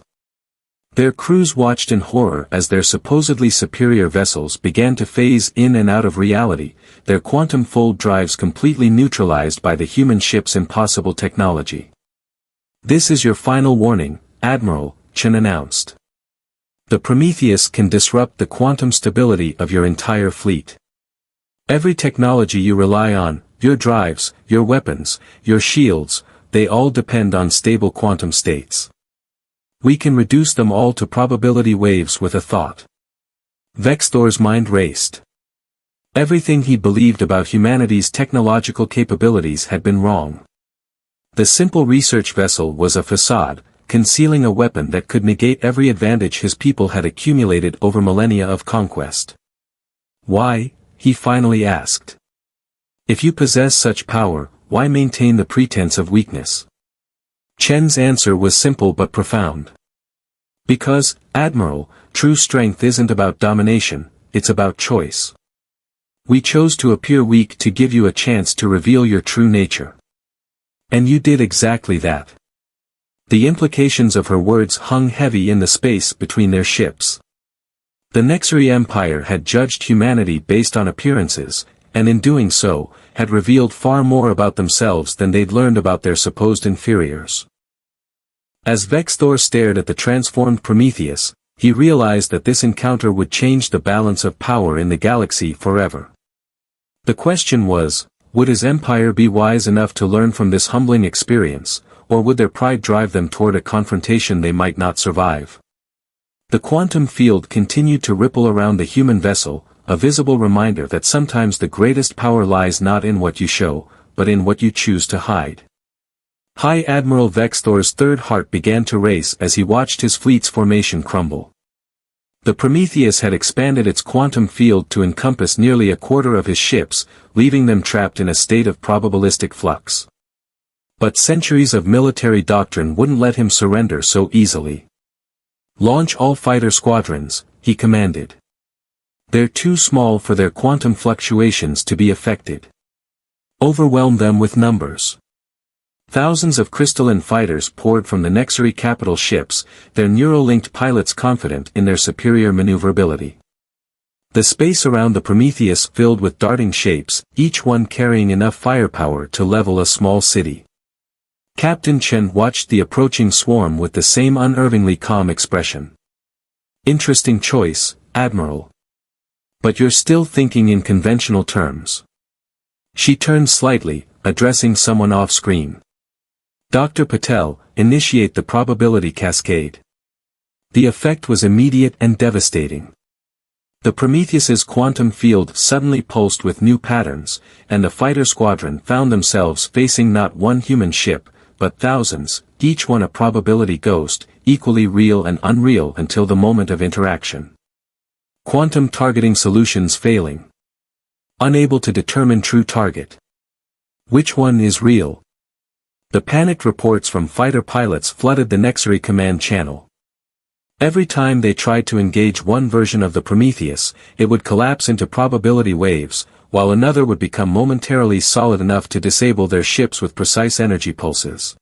Their crews watched in horror as their supposedly superior vessels began to phase in and out of reality, their quantum fold drives completely neutralized by the human ship's impossible technology. "This is your final warning, Admiral," Chen announced. "The Prometheus can disrupt the quantum stability of your entire fleet. Every technology you rely on, your drives, your weapons, your shields, they all depend on stable quantum states. We can reduce them all to probability waves with a thought." Vexthor's mind raced. Everything he believed about humanity's technological capabilities had been wrong. The simple research vessel was a facade, concealing a weapon that could negate every advantage his people had accumulated over millennia of conquest. "Why?" he finally asked. "If you possess such power, why maintain the pretense of weakness?" Chen's answer was simple but profound. "Because, Admiral, true strength isn't about domination, it's about choice. We chose to appear weak to give you a chance to reveal your true nature. And you did exactly that." The implications of her words hung heavy in the space between their ships. The Nexari Empire had judged humanity based on appearances, and in doing so, had revealed far more about themselves than they'd learned about their supposed inferiors. As Vexthor stared at the transformed Prometheus, he realized that this encounter would change the balance of power in the galaxy forever. The question was, would his empire be wise enough to learn from this humbling experience, or would their pride drive them toward a confrontation they might not survive? The quantum field continued to ripple around the human vessel, a visible reminder that sometimes the greatest power lies not in what you show, but in what you choose to hide. High Admiral Vexthor's third heart began to race as he watched his fleet's formation crumble. The Prometheus had expanded its quantum field to encompass nearly a quarter of his ships, leaving them trapped in a state of probabilistic flux. But centuries of military doctrine wouldn't let him surrender so easily. "Launch all fighter squadrons," he commanded. "They're too small for their quantum fluctuations to be affected. Overwhelm them with numbers." Thousands of crystalline fighters poured from the Nexari capital ships, their neural-linked pilots confident in their superior maneuverability. The space around the Prometheus filled with darting shapes, each one carrying enough firepower to level a small city. Captain Chen watched the approaching swarm with the same unervingly calm expression. "Interesting choice, Admiral. But you're still thinking in conventional terms." She turned slightly, addressing someone off-screen. "Dr. Patel, initiate the probability cascade." The effect was immediate and devastating. The Prometheus's quantum field suddenly pulsed with new patterns, and the fighter squadron found themselves facing not one human ship, but thousands, each one a probability ghost, equally real and unreal until the moment of interaction. Quantum targeting solutions failing. Unable to determine true target. Which one is real? The panicked reports from fighter pilots flooded the Nexari command channel. Every time they tried to engage one version of the Prometheus, it would collapse into probability waves, while another would become momentarily solid enough to disable their ships with precise energy pulses.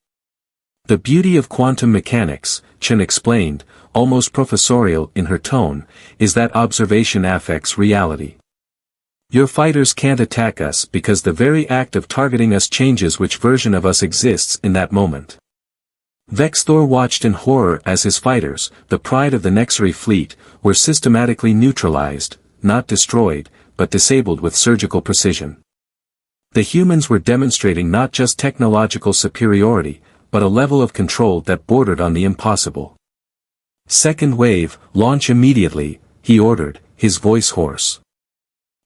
"The beauty of quantum mechanics," Chen explained, almost professorial in her tone, "is that observation affects reality. Your fighters can't attack us because the very act of targeting us changes which version of us exists in that moment." Vexthor watched in horror as his fighters, the pride of the Nexari fleet, were systematically neutralized, not destroyed, but disabled with surgical precision. The humans were demonstrating not just technological superiority, but a level of control that bordered on the impossible. "Second wave, launch immediately," he ordered, his voice hoarse.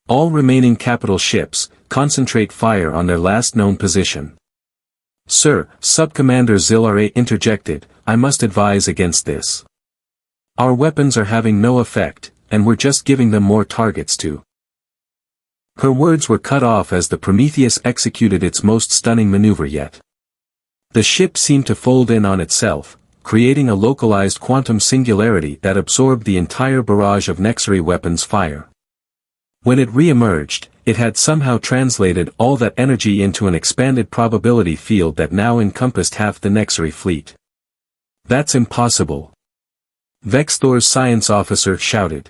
"All remaining capital ships, concentrate fire on their last known position." "Sir," Sub-Commander Zillare interjected, "I must advise against this. Our weapons are having no effect, and we're just giving them more targets to." Her words were cut off as the Prometheus executed its most stunning maneuver yet. The ship seemed to fold in on itself, creating a localized quantum singularity that absorbed the entire barrage of Nexari weapons fire. When it re-emerged, it had somehow translated all that energy into an expanded probability field that now encompassed half the Nexari fleet. "That's impossible," Vexthor's science officer shouted.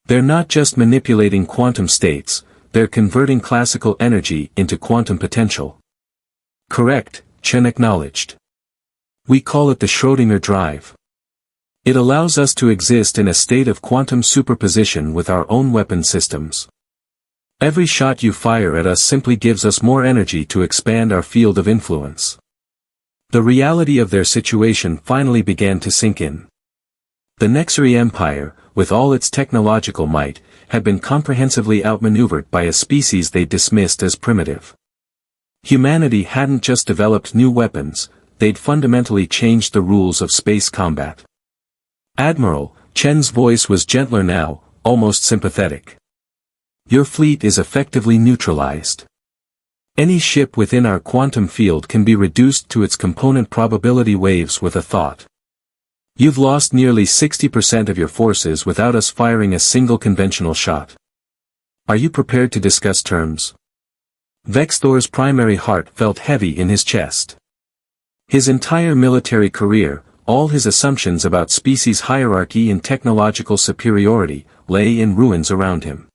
"They're not just manipulating quantum states, they're converting classical energy into quantum potential." "Correct," Chen acknowledged. "We call it the Schrödinger drive. It allows us to exist in a state of quantum superposition with our own weapon systems. Every shot you fire at us simply gives us more energy to expand our field of influence." The reality of their situation finally began to sink in. The Nexari Empire, with all its technological might, had been comprehensively outmaneuvered by a species they dismissed as primitive. Humanity hadn't just developed new weapons, they'd fundamentally changed the rules of space combat. "Admiral," Chen's voice was gentler now, almost sympathetic. "Your fleet is effectively neutralized. Any ship within our quantum field can be reduced to its component probability waves with a thought. You've lost nearly 60% of your forces without us firing a single conventional shot. Are you prepared to discuss terms?" Vexthor's primary heart felt heavy in his chest. His entire military career, all his assumptions about species hierarchy and technological superiority, lay in ruins around him.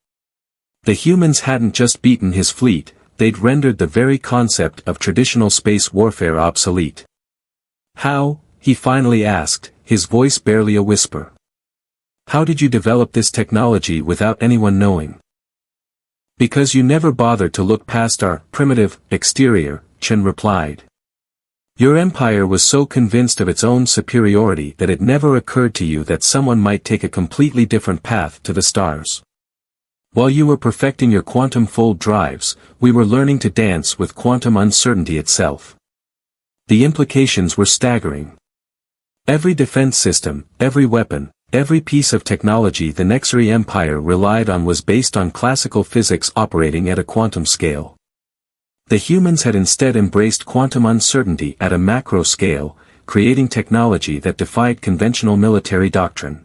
The humans hadn't just beaten his fleet, they'd rendered the very concept of traditional space warfare obsolete. "How?" he finally asked, his voice barely a whisper. "How did you develop this technology without anyone knowing?" "Because you never bothered to look past our primitive exterior," Chen replied. "Your empire was so convinced of its own superiority that it never occurred to you that someone might take a completely different path to the stars. While you were perfecting your quantum fold drives, we were learning to dance with quantum uncertainty itself." The implications were staggering. Every defense system, every weapon, every piece of technology the Nexari Empire relied on was based on classical physics operating at a quantum scale. The humans had instead embraced quantum uncertainty at a macro scale, creating technology that defied conventional military doctrine.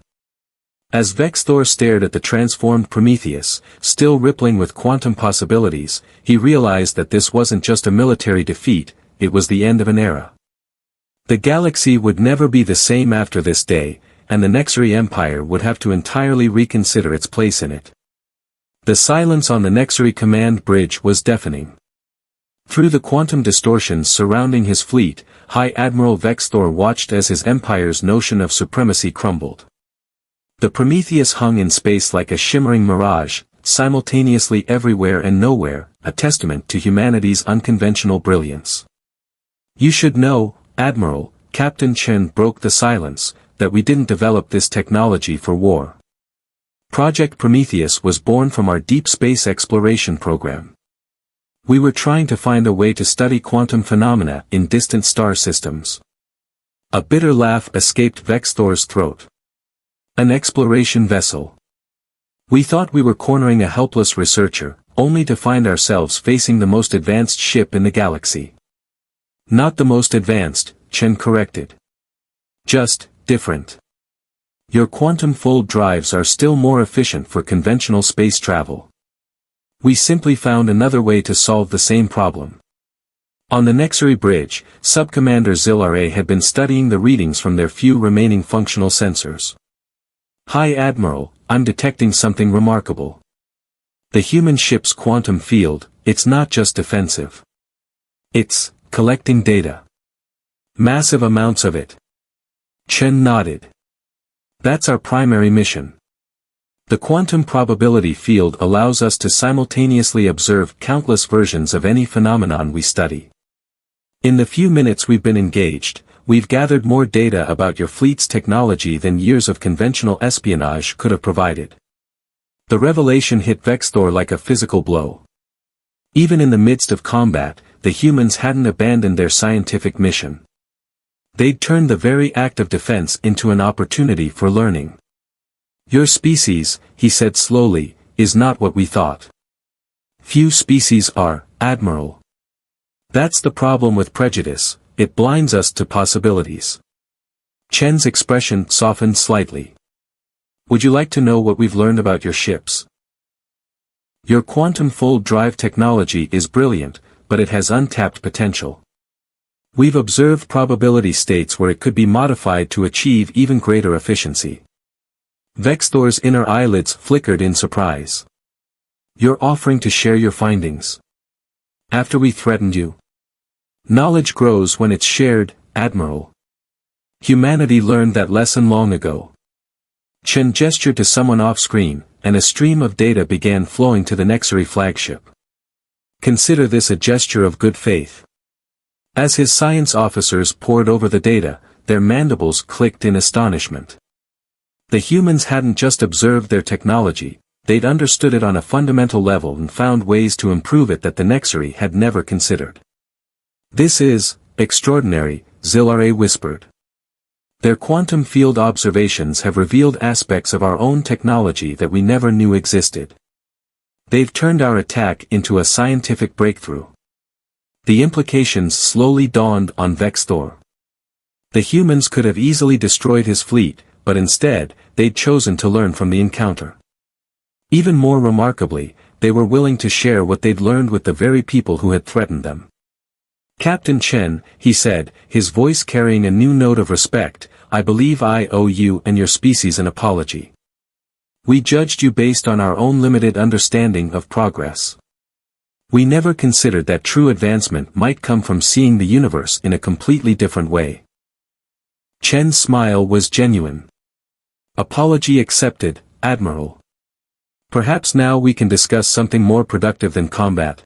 As Vexthor stared at the transformed Prometheus, still rippling with quantum possibilities, he realized that this wasn't just a military defeat, it was the end of an era. The galaxy would never be the same after this day, and the Nexari Empire would have to entirely reconsider its place in it. The silence on the Nexari command bridge was deafening. Through the quantum distortions surrounding his fleet, High Admiral Vexthor watched as his empire's notion of supremacy crumbled. The Prometheus hung in space like a shimmering mirage, simultaneously everywhere and nowhere, a testament to humanity's unconventional brilliance. "You should know, Admiral," Captain Chen broke the silence, "that we didn't develop this technology for war. Project Prometheus was born from our deep space exploration program. We were trying to find a way to study quantum phenomena in distant star systems." A bitter laugh escaped Vexthor's throat. "An exploration vessel. We thought we were cornering a helpless researcher, only to find ourselves facing the most advanced ship in the galaxy." "Not the most advanced," Chen corrected. "Just, different. Your quantum fold drives are still more efficient for conventional space travel. We simply found another way to solve the same problem." On the Nexari bridge, Sub-Commander Zillare had been studying the readings from their few remaining functional sensors. "High Admiral, I'm detecting something remarkable. The human ship's quantum field, it's not just defensive. It's collecting data. Massive amounts of it." Chen nodded. "That's our primary mission. The quantum probability field allows us to simultaneously observe countless versions of any phenomenon we study. In the few minutes we've been engaged, we've gathered more data about your fleet's technology than years of conventional espionage could have provided. The revelation hit Vexthor like a physical blow. Even in the midst of combat, the humans hadn't abandoned their scientific mission. They'd turned the very act of defense into an opportunity for learning. Your species, he said slowly, is not what we thought. Few species are, Admiral. That's the problem with prejudice, it blinds us to possibilities. Chen's expression softened slightly. Would you like to know what we've learned about your ships? Your quantum fold drive technology is brilliant, but it has untapped potential. We've observed probability states where it could be modified to achieve even greater efficiency. Vexthor's inner eyelids flickered in surprise. You're offering to share your findings? After we threatened you? Knowledge grows when it's shared, Admiral. Humanity learned that lesson long ago. Chen gestured to someone off-screen, and a stream of data began flowing to the Nexary flagship. Consider this a gesture of good faith. As his science officers pored over the data, their mandibles clicked in astonishment. The humans hadn't just observed their technology, they'd understood it on a fundamental level and found ways to improve it that the Nexary had never considered. This is extraordinary, Zilare whispered. Their quantum field observations have revealed aspects of our own technology that we never knew existed. They've turned our attack into a scientific breakthrough. The implications slowly dawned on Vexthor. The humans could have easily destroyed his fleet, but instead, they'd chosen to learn from the encounter. Even more remarkably, they were willing to share what they'd learned with the very people who had threatened them. Captain Chen, he said, his voice carrying a new note of respect, I believe I owe you and your species an apology. We judged you based on our own limited understanding of progress. We never considered that true advancement might come from seeing the universe in a completely different way. Chen's smile was genuine. Apology accepted, Admiral. Perhaps now we can discuss something more productive than combat.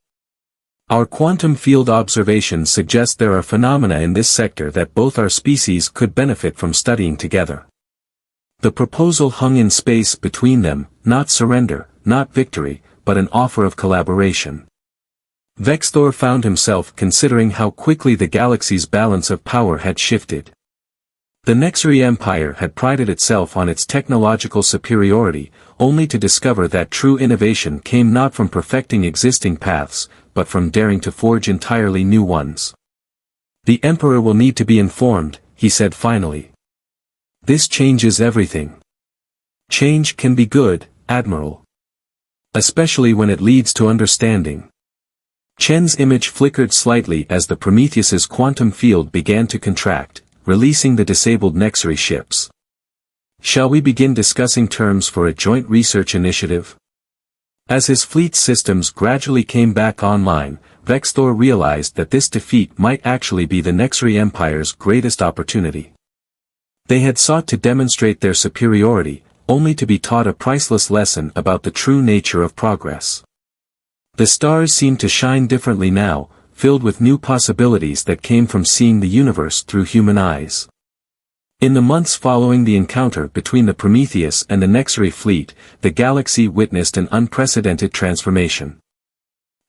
Our quantum field observations suggest there are phenomena in this sector that both our species could benefit from studying together. The proposal hung in space between them, not surrender, not victory, but an offer of collaboration. Vexthor found himself considering how quickly the galaxy's balance of power had shifted. The Nexary Empire had prided itself on its technological superiority, only to discover that true innovation came not from perfecting existing paths, but from daring to forge entirely new ones. The Emperor will need to be informed, he said finally. This changes everything. Change can be good, Admiral. Especially when it leads to understanding. Chen's image flickered slightly as the Prometheus's quantum field began to contract, releasing the disabled Nexary ships. Shall we begin discussing terms for a joint research initiative? As his fleet's systems gradually came back online, Vexthor realized that this defeat might actually be the Nexary Empire's greatest opportunity. They had sought to demonstrate their superiority, only to be taught a priceless lesson about the true nature of progress. The stars seemed to shine differently now, filled with new possibilities that came from seeing the universe through human eyes. In the months following the encounter between the Prometheus and the Nexary fleet, the galaxy witnessed an unprecedented transformation.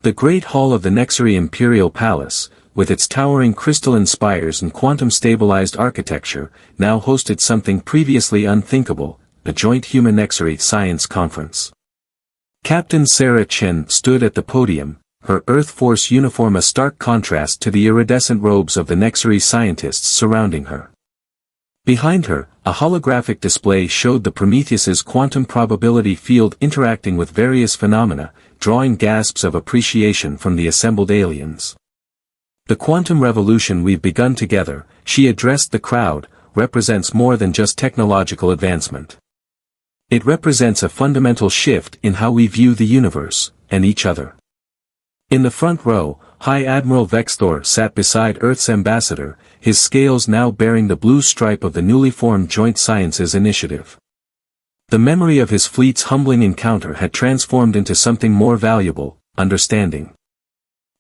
The Great Hall of the Nexary Imperial Palace, with its towering crystalline spires and quantum-stabilized architecture, now hosted something previously unthinkable, a joint human-Nexary science conference. Captain Sarah Chen stood at the podium, her Earth Force uniform a stark contrast to the iridescent robes of the Nexary scientists surrounding her. Behind her, a holographic display showed the Prometheus's quantum probability field interacting with various phenomena, drawing gasps of appreciation from the assembled aliens. The quantum revolution we've begun together, she addressed the crowd, represents more than just technological advancement. It represents a fundamental shift in how we view the universe, and each other. In the front row, High Admiral Vexthor sat beside Earth's ambassador, his scales now bearing the blue stripe of the newly formed Joint Sciences Initiative. The memory of his fleet's humbling encounter had transformed into something more valuable, understanding.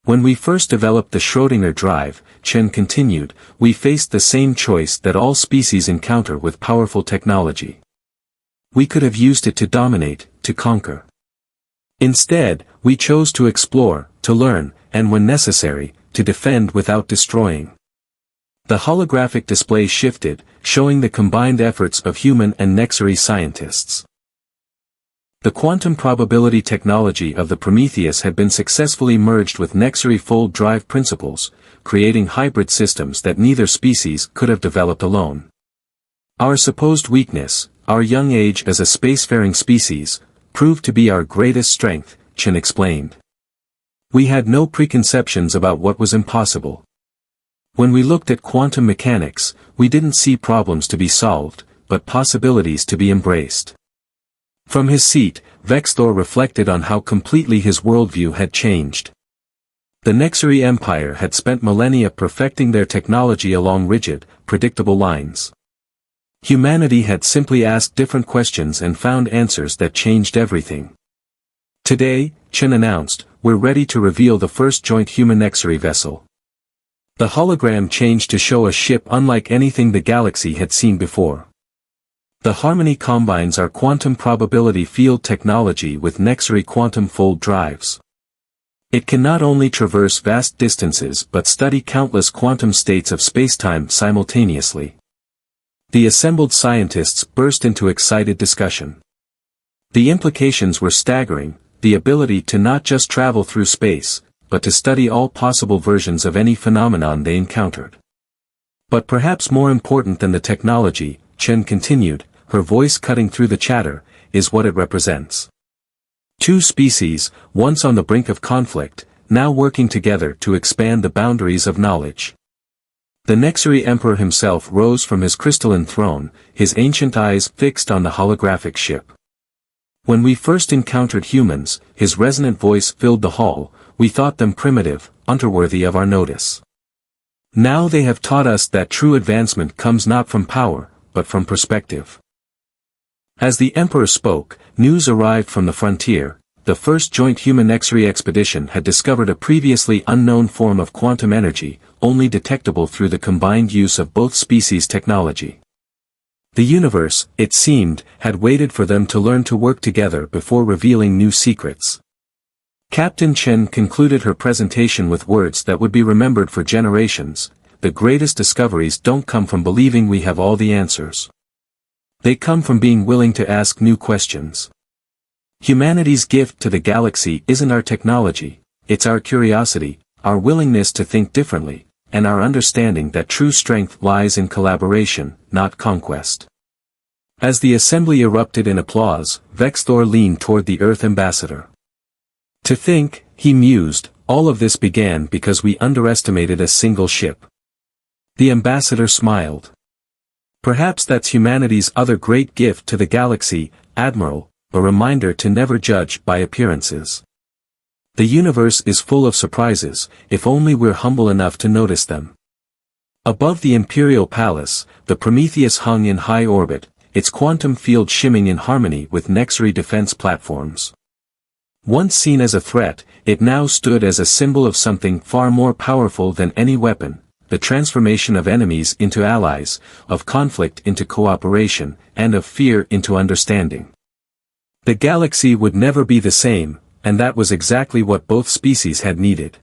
When we first developed the Schrödinger drive, Chen continued, we faced the same choice that all species encounter with powerful technology. We could have used it to dominate, to conquer. Instead, we chose to explore, to learn, and when necessary, to defend without destroying. The holographic display shifted, showing the combined efforts of human and Nexari scientists. The quantum probability technology of the Prometheus had been successfully merged with Nexari fold drive principles, creating hybrid systems that neither species could have developed alone. Our supposed weakness, our young age as a spacefaring species, proved to be our greatest strength, Chen explained. We had no preconceptions about what was impossible. When we looked at quantum mechanics, we didn't see problems to be solved, but possibilities to be embraced. From his seat, Vexthor reflected on how completely his worldview had changed. The Nexari Empire had spent millennia perfecting their technology along rigid, predictable lines. Humanity had simply asked different questions and found answers that changed everything. Today, Chen announced, we're ready to reveal the first joint human Nexari vessel. The hologram changed to show a ship unlike anything the galaxy had seen before. The Harmony combines our quantum probability field technology with Nexari quantum fold drives. It can not only traverse vast distances but study countless quantum states of spacetime simultaneously. The assembled scientists burst into excited discussion. The implications were staggering, the ability to not just travel through space, but to study all possible versions of any phenomenon they encountered. But perhaps more important than the technology, Chen continued, her voice cutting through the chatter, is what it represents. Two species, once on the brink of conflict, now working together to expand the boundaries of knowledge. The Nexari Emperor himself rose from his crystalline throne, his ancient eyes fixed on the holographic ship. When we first encountered humans, his resonant voice filled the hall, we thought them primitive, unworthy of our notice. Now they have taught us that true advancement comes not from power, but from perspective. As the Emperor spoke, news arrived from the frontier. The first joint human Nexari expedition had discovered a previously unknown form of quantum energy, only detectable through the combined use of both species' technology. The universe, it seemed, had waited for them to learn to work together before revealing new secrets. Captain Chen concluded her presentation with words that would be remembered for generations. The greatest discoveries don't come from believing we have all the answers. They come from being willing to ask new questions. Humanity's gift to the galaxy isn't our technology, it's our curiosity, our willingness to think differently, and our understanding that true strength lies in collaboration, not conquest. As the assembly erupted in applause, Vexthor leaned toward the Earth ambassador. To think, he mused, all of this began because we underestimated a single ship. The ambassador smiled. Perhaps that's humanity's other great gift to the galaxy, Admiral, a reminder to never judge by appearances. The universe is full of surprises, if only we're humble enough to notice them. Above the Imperial Palace, the Prometheus hung in high orbit, its quantum field shimming in harmony with Nexari defense platforms. Once seen as a threat, it now stood as a symbol of something far more powerful than any weapon, the transformation of enemies into allies, of conflict into cooperation, and of fear into understanding. The galaxy would never be the same, and that was exactly what both species had needed.